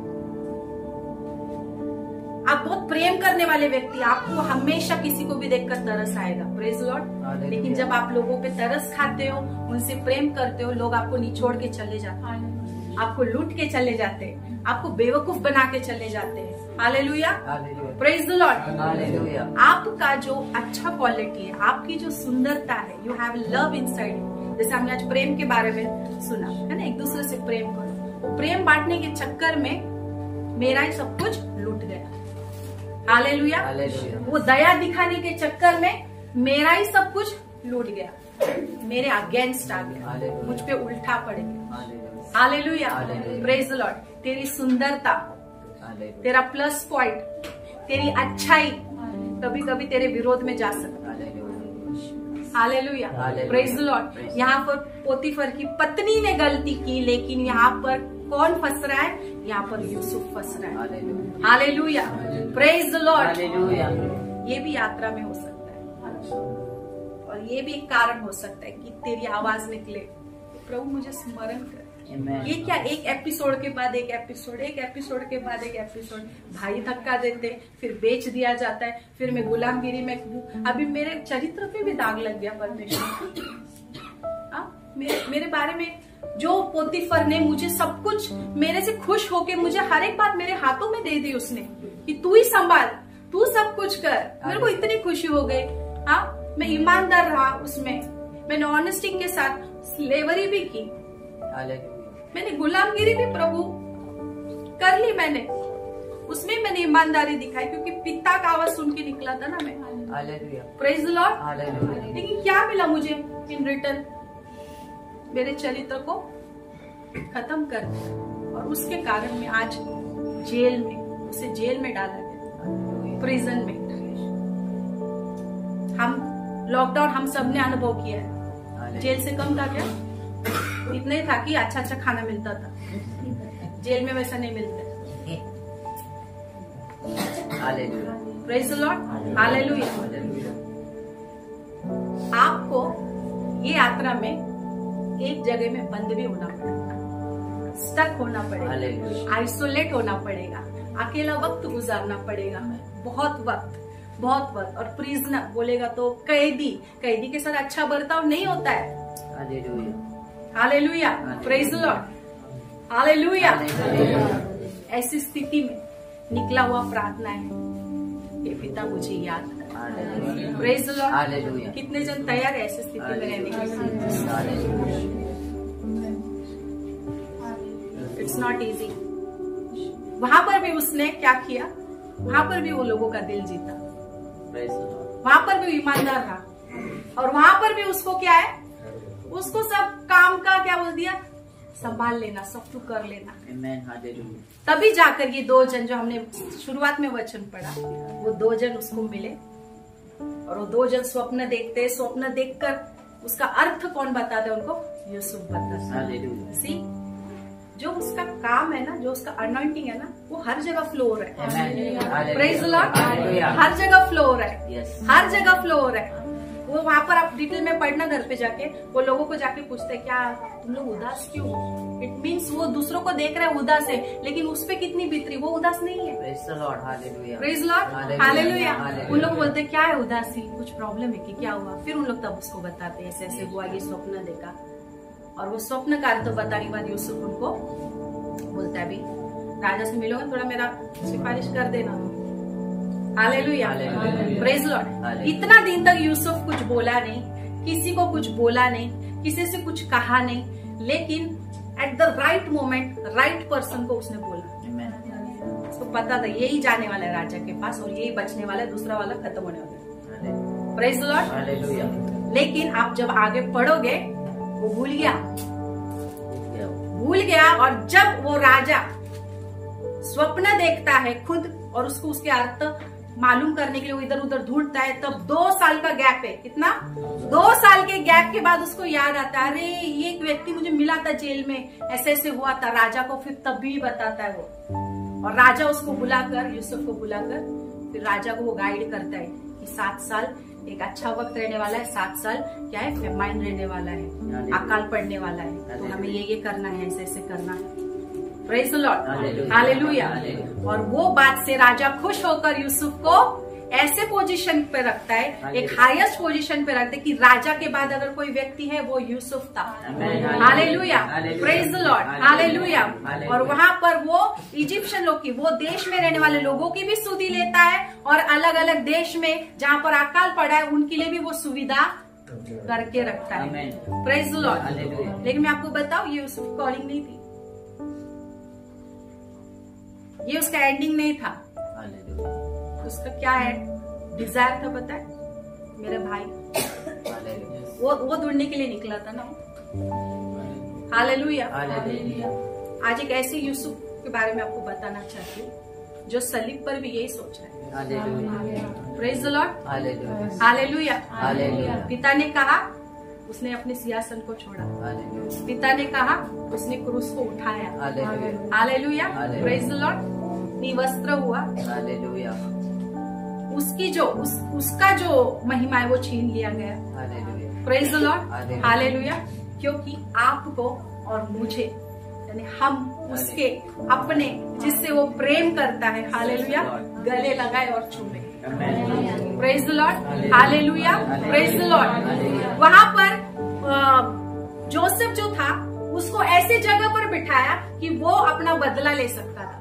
आप बहुत प्रेम करने वाले व्यक्ति, आपको हमेशा किसी को भी देखकर तरस आएगा, प्रेज लॉर्ड। लेकिन जब आप लोगों पे तरस खाते हो, उनसे प्रेम करते हो, लोग आपको निचोड़ के चले जाते हैं, आपको लूट के चले जाते हैं, आपको बेवकूफ बना के चले जाते हैं। Hallelujah, praise the Lord. आपका जो अच्छा क्वालिटी है, आपकी जो सुंदरता है, यू हैव लव इनसाइड। जैसे हमने आज प्रेम के बारे में सुना है ना, एक दूसरे से प्रेम करो। वो प्रेम बांटने के चक्कर में मेरा ही सब कुछ लूट गया, हालेलुया। वो दया दिखाने के चक्कर में मेरा ही सब कुछ लूट गया, मेरे अगेंस्ट आ गया, मुझ पे उल्टा पड़ गया, हालेलुया, प्रेज द लॉर्ड। तेरी सुंदरता, तेरा प्लस पॉइंट, तेरी अच्छाई कभी कभी तेरे विरोध में जा सकता है, हालेलुया, प्रेज द लॉर्ड। यहाँ पर पोतीफर की पत्नी ने गलती की, लेकिन यहाँ पर कौन फंस रहा है? यहाँ पर यूसुफ फंस रहा है, हालेलुया, प्रेज द लॉर्ड। ये भी यात्रा में हो सकता है, और ये भी एक कारण हो सकता है कि तेरी आवाज निकले, प्रभु मुझे स्मरण कर। ये क्या, एक एपिसोड के बाद एक एपिसोड, एक एपिसोड के बाद एक एपिसोड, भाई धक्का देते, फिर बेच दिया जाता है, फिर मैं गुलामगिरी में हूँ। अभी मेरे चरित्र पे भी दाग लग गया परमेश्वर, मेरे बारे में। जो पोतीफर ने मुझे सब कुछ, मेरे से खुश होके मुझे हर एक बात मेरे हाथों में दे दी उसने, कि तू ही संभाल, तू सब कुछ कर। मेरे को इतनी खुशी हो गई। हाँ, मैं ईमानदार रहा उसमें, मैंने ऑनेस्टी के साथ स्लेवरी भी की, मैंने गुलामगिरी भी प्रभु कर ली, मैंने उसमें मैंने ईमानदारी दिखाई, क्योंकि पिता का आवाज सुन के निकला था ना मैं, प्रेज द लॉर्ड। लेकिन क्या मिला मुझे इन रिटर्न? मेरे चरित्र को खत्म कर दिया और उसके कारण मैं आज जेल में, उसे जेल में डाला गया, प्रिजन में। हम लॉकडाउन हम सब ने अनुभव किया है। जेल से कम था क्या? इतना ही था कि अच्छा अच्छा खाना मिलता था। जेल में वैसा नहीं मिलता। Praise the Lord, hallelujah. आपको ये यात्रा में एक जगह में बंद भी होना पड़ेगा, स्टक होना पड़ेगा, आइसोलेट होना पड़ेगा, अकेला वक्त गुजारना पड़ेगा, बहुत वक्त। और प्रिजनर बोलेगा तो कैदी के साथ अच्छा बर्ताव नहीं होता है। Hallelujah, praise the Lord, hallelujah. ऐसी स्थिति में निकला हुआ प्रार्थना है, हे पिता मुझे याद कर। प्रेज द लॉर्ड, कितने जन तैयार है ऐसी स्थिति में रहने के लिए? It's not easy. वहां पर भी उसने क्या किया? वहां पर भी वो लोगों का दिल जीता, वहां पर भी ईमानदार रहा, और वहां पर भी उसको क्या है, उसको सब काम का क्या बोल दिया, संभाल लेना, सब कुछ कर लेना। तभी जाकर ये 2 जन जो हमने शुरुआत में वचन पढ़ा, वो 2 जन उसको मिले, और वो 2 जन स्वप्न देखते, स्वप्न देखकर उसका अर्थ कौन बताता है उनको? यूसुफ बताता है। सी, जो उसका काम है ना, जो उसका अनॉइंटिंग है ना, वो हर जगह फ्लो हो रहा है। प्रेज द लॉर्ड, हर जगह फ्लो हो रहा है, हर जगह फ्लो हो रहा है। वो वहां पर आप डिटेल में पढ़ना घर पे जाके, वो लोगों को जाके पूछते हैं क्या तुम लोग उदास क्यों? इट मीन्स वो दूसरों को देख रहे हैं उदास है, लेकिन उस पे कितनी बीतरी, वो उदास नहीं है। Praise Lord, hallelujah. उन लोग बोलते क्या है उदासी, कुछ प्रॉब्लम है कि क्या हुआ? फिर उन लोग तब उसको बताते ऐसे ऐसे हुआ, ये स्वप्न देखा, और वो स्वप्न का अर्थ बताने के बाद यूसुफ उनको बोलता है अभी राजा से मिलोगे, थोड़ा मेरा सिफारिश कर देना। Hallelujah, praise Lord. इतना दिन तक यूसुफ कुछ बोला नहीं, किसी को कुछ बोला नहीं, किसी से कुछ कहा नहीं, लेकिन at the right moment right person को उसने बोला। उसको पता था यही जाने वाला है राजा के पास, और यही बचने वाला है, दूसरा वाला खत्म होने वाला है। Praise Lord. लेकिन आप जब आगे पढ़ोगे, वो भूल गया, और जब वो राजा स्वप्न देखता है खुद, और उसको उसके अर्थ मालूम करने के लिए वो इधर उधर ढूंढता है, तब 2 साल का गैप है। कितना? 2 साल के गैप के बाद उसको याद आता है, अरे ये एक व्यक्ति मुझे मिला था जेल में, ऐसे ऐसे हुआ था। राजा को फिर तब भी बताता है वो, और राजा उसको बुलाकर, यूसुफ को बुलाकर, फिर राजा को वो गाइड करता है कि 7 साल एक अच्छा वक्त रहने वाला है, 7 साल क्या है, फेमाइन रहने वाला है, अकाल पड़ने वाला है, तो हमें ये करना है, ऐसे ऐसे करना है। Praise the Lord, hallelujah. और वो बात से राजा खुश होकर यूसुफ को ऐसे पोजीशन पे रखता है, एक हाईएस्ट पोजीशन पे रखता है कि राजा के बाद अगर कोई व्यक्ति है वो यूसुफ था। Hallelujah, praise the Lord, hallelujah. और वहां पर वो इजिप्शियन लोग की, वो देश में रहने वाले लोगों की भी सुधि लेता है, और अलग अलग देश में जहाँ पर अकाल पड़ा है उनके लिए भी वो सुविधा करके रखता है। Praise the Lord. लेकिन मैं आपको बताऊं, ये यूसुफ की कॉलिंग नहीं थी, ये उसका एंडिंग नहीं था। उसका क्या है डिजायर था पता है? मेरे भाई, वो ढूंढने के लिए निकला था ना। हालेलुया। आज एक ऐसे यूसुफ के बारे में आपको बताना चाहती हूँ जो सलीब पर भी यही सोच रहा है। Praise the Lord, hallelujah. पिता ने कहा, उसने अपने सिंहासन को छोड़ा। पिता ने कहा, उसने क्रूस को उठाया। Hallelujah, praise the Lord. निवस्त्र हुआ। हालेलुया। उसकी जो उसका जो महिमा है वो छीन लिया गया। Praise the Lord, hallelujah. क्योंकि आपको और मुझे, यानी हम उसके अपने, जिससे वो प्रेम करता है, हालेलुया, गले लगाए और चूमे। Praise the Lord, hallelujah, praise the Lord. वहां पर जोसेफ जो था, उसको ऐसे जगह पर बिठाया कि वो अपना बदला ले सकता था,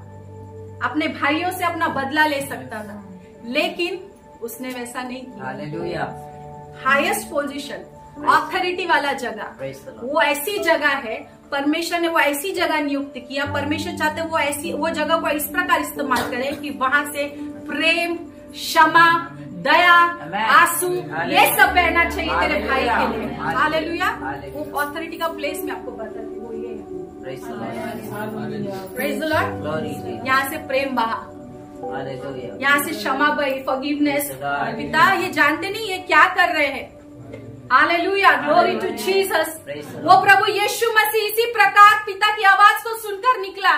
अपने भाइयों से अपना बदला ले सकता था, लेकिन उसने वैसा नहीं किया। हालेलुया। हाईएस्ट पोजीशन, ऑथोरिटी वाला जगह, वो ऐसी जगह है, परमेश्वर ने वो ऐसी जगह नियुक्त किया। परमेश्वर चाहते वो जगह को इस प्रकार इस्तेमाल करे कि वहां से प्रेम, क्षमा, दया, Amen. आंसू, ये सब बहना चाहिए तेरे भाई के लिए। Hallelujah. हालेलुया। Hallelujah. वो ऑथोरिटी का प्लेस में आपको बताती हूँ, वो ये है। Praise the Lord. Praise the Lord. Glory to you. यहाँ से प्रेम बहा, Hallelujah. यहाँ से क्षमा बही, फॉरगिवनेस। Lord. पिता ये जानते नहीं ये क्या कर रहे हैं। Hallelujah, glory to Jesus. Praise the वो Lord. प्रभु यीशु मसीह इसी प्रकार पिता की आवाज को सुनकर निकला।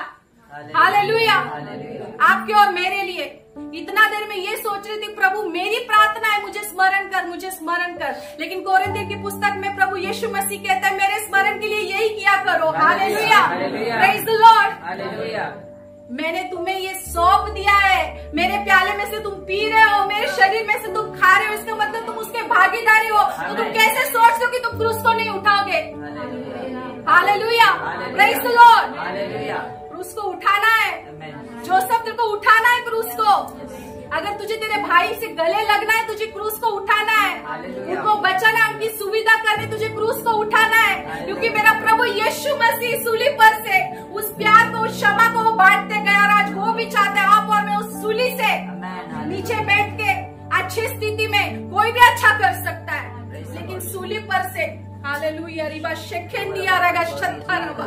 हालेलुया। Hallelujah. आपके और मेरे लिए इतना देर में ये सोच रही थी, प्रभु मेरी प्रार्थना है, मुझे स्मरण कर, मुझे स्मरण कर। लेकिन कोरिन्थियों की पुस्तक में प्रभु यीशु मसीह कहता है मेरे स्मरण के लिए यही किया करो। Hallelujah, praise the Lord. Hallelujah. मैंने तुम्हें ये सौंप दिया है, मेरे प्याले में से तुम पी रहे हो, मेरे शरीर में से तुम खा रहे हो, इसका मतलब तुम उसके भागीदारी हो। तो तुम कैसे सोचते हो कि तुम क्रूस को नहीं उठाओगे। Hallelujah, praise the Lord. Hallelujah. क्रूस को उठाना है, Amen. जोसेफ तेरे को उठाना है क्रूस को। अगर तुझे तेरे भाई से गले लगना है, तुझे क्रूस को उठाना है। Hallelujah. उनको बचाना है, उनकी सुविधा करनी, तुझे क्रूस को उठाना है। क्योंकि मेरा प्रभु यीशु मसीह सूली पर से उस प्यार को, उस क्षमा को वो बांटते गया और आज वो भी चाहते हैं आप और मैं उस सूली से Amen. नीचे बैठ के अच्छी स्थिति में कोई भी अच्छा कर सकता है, लेकिन सूली पर से हालेलुया रिबा शेखेंडिया रगा शत्थरबा।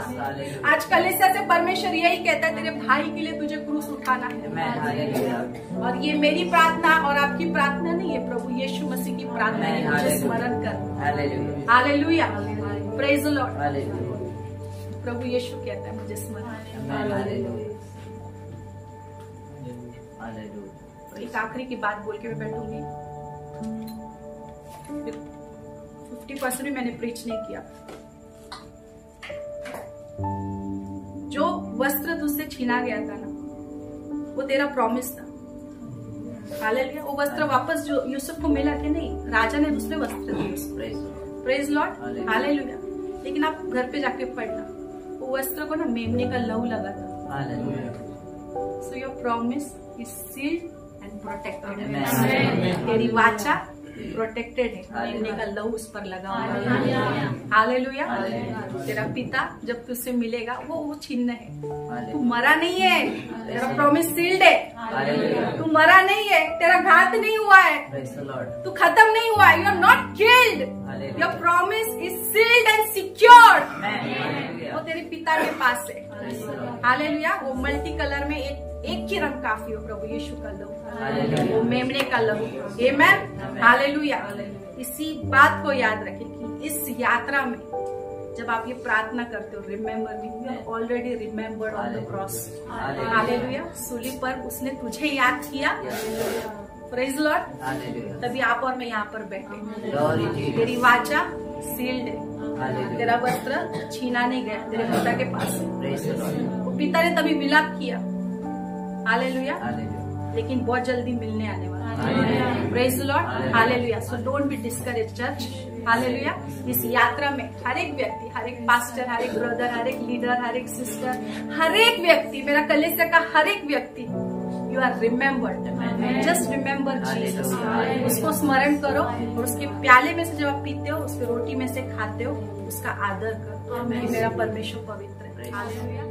आज कलीसिया से परमेश्वर यही कहता है तेरे भाई के लिए तुझे क्रूस उठाना है। Amen. Hallelujah. और ये मेरी प्रार्थना और आपकी प्रार्थना नहीं है, प्रभु यीशु मसीह की प्रार्थना है, मुझे स्मरण कर। Hallelujah. Hallelujah, praise the Lord. Hallelujah. प्रभु यीशु कहता है मुझे स्मरण कर। Amen. Hallelujah. Hallelujah. एक आखिरी की बात बोल के मैं बैठूंगी। 50% भी मैंने प्रीच नहीं किया। जो वस्त्र तुझसे छीना गया था ना, वो तेरा प्रॉमिस था। हालेलुया। वो वस्त्र वापस जो यूसुफ को मिला कि नहीं, राजा ने दूसरे वस्त्र दिए। Praise the Lord. Praise Lord. Hallelujah. Hallelujah. लेकिन आप घर पे जाके पढ़ना, वो वस्त्र को ना मेमने का लहू लगा था। Hallelujah. So your promise is sealed and protected. Amen. तेरी वाचा प्रोटेक्टेड है, Hallelujah. मेमने का लहू उस पर लगा हुआ है। हालेलुया। तेरा पिता जब तुझसे मिलेगा वो छिन्न है। तू Hallelujah. मरा नहीं है, तेरा प्रॉमिस सील्ड है। Hallelujah. तू मरा नहीं है, तेरा घात नहीं हुआ है, Praise the Lord. तू खत्म नहीं हुआ है। You are not killed. Hallelujah. Your promise is sealed and secured. Amen. Hallelujah. वो तेरे पिता के पास है। Praise the Lord. हालेलुया। वो मल्टी कलर में एक ही रंग काफी हो, प्रभु यीशु का लहू, Hallelujah. वो मेमने का लहू। आमेन। हालेलुया। इसी बात को याद रखें कि इस यात्रा में जब आप ये प्रार्थना करते हो, remember me, you are already remembered on the cross. Hallelujah. सूली पर उसने तुझे याद किया। Praise Lord. Hallelujah. तभी आप और मैं यहाँ पर बैठे। Glory to you. तेरी वाचा सील्ड है, Hallelujah. तेरा वस्त्र छीना नहीं गया, तेरे पिता के पास है। Praise the Lord. वो पिता ने तभी मिलाप किया। हालेलुया। Hallelujah. लेकिन बहुत जल्दी मिलने आने वाला Hallelujah. है। Praise the Lord. Hallelujah. Hallelujah. So don't be discourage church. Hallelujah. इस यात्रा में हर एक व्यक्ति, हर एक पास्टर, हर एक ब्रदर, हर एक लीडर, हर एक सिस्टर, हर एक व्यक्ति, मेरा कलीसिया का हर एक व्यक्ति, you are remembered. Just remember Jesus. उसको स्मरण करो और उसके प्याले में से जब आप पीते हो, उसके रोटी में से खाते हो, उसका आदर करो कि मेरा परमेश्वर पवित्र है। हालेलुया।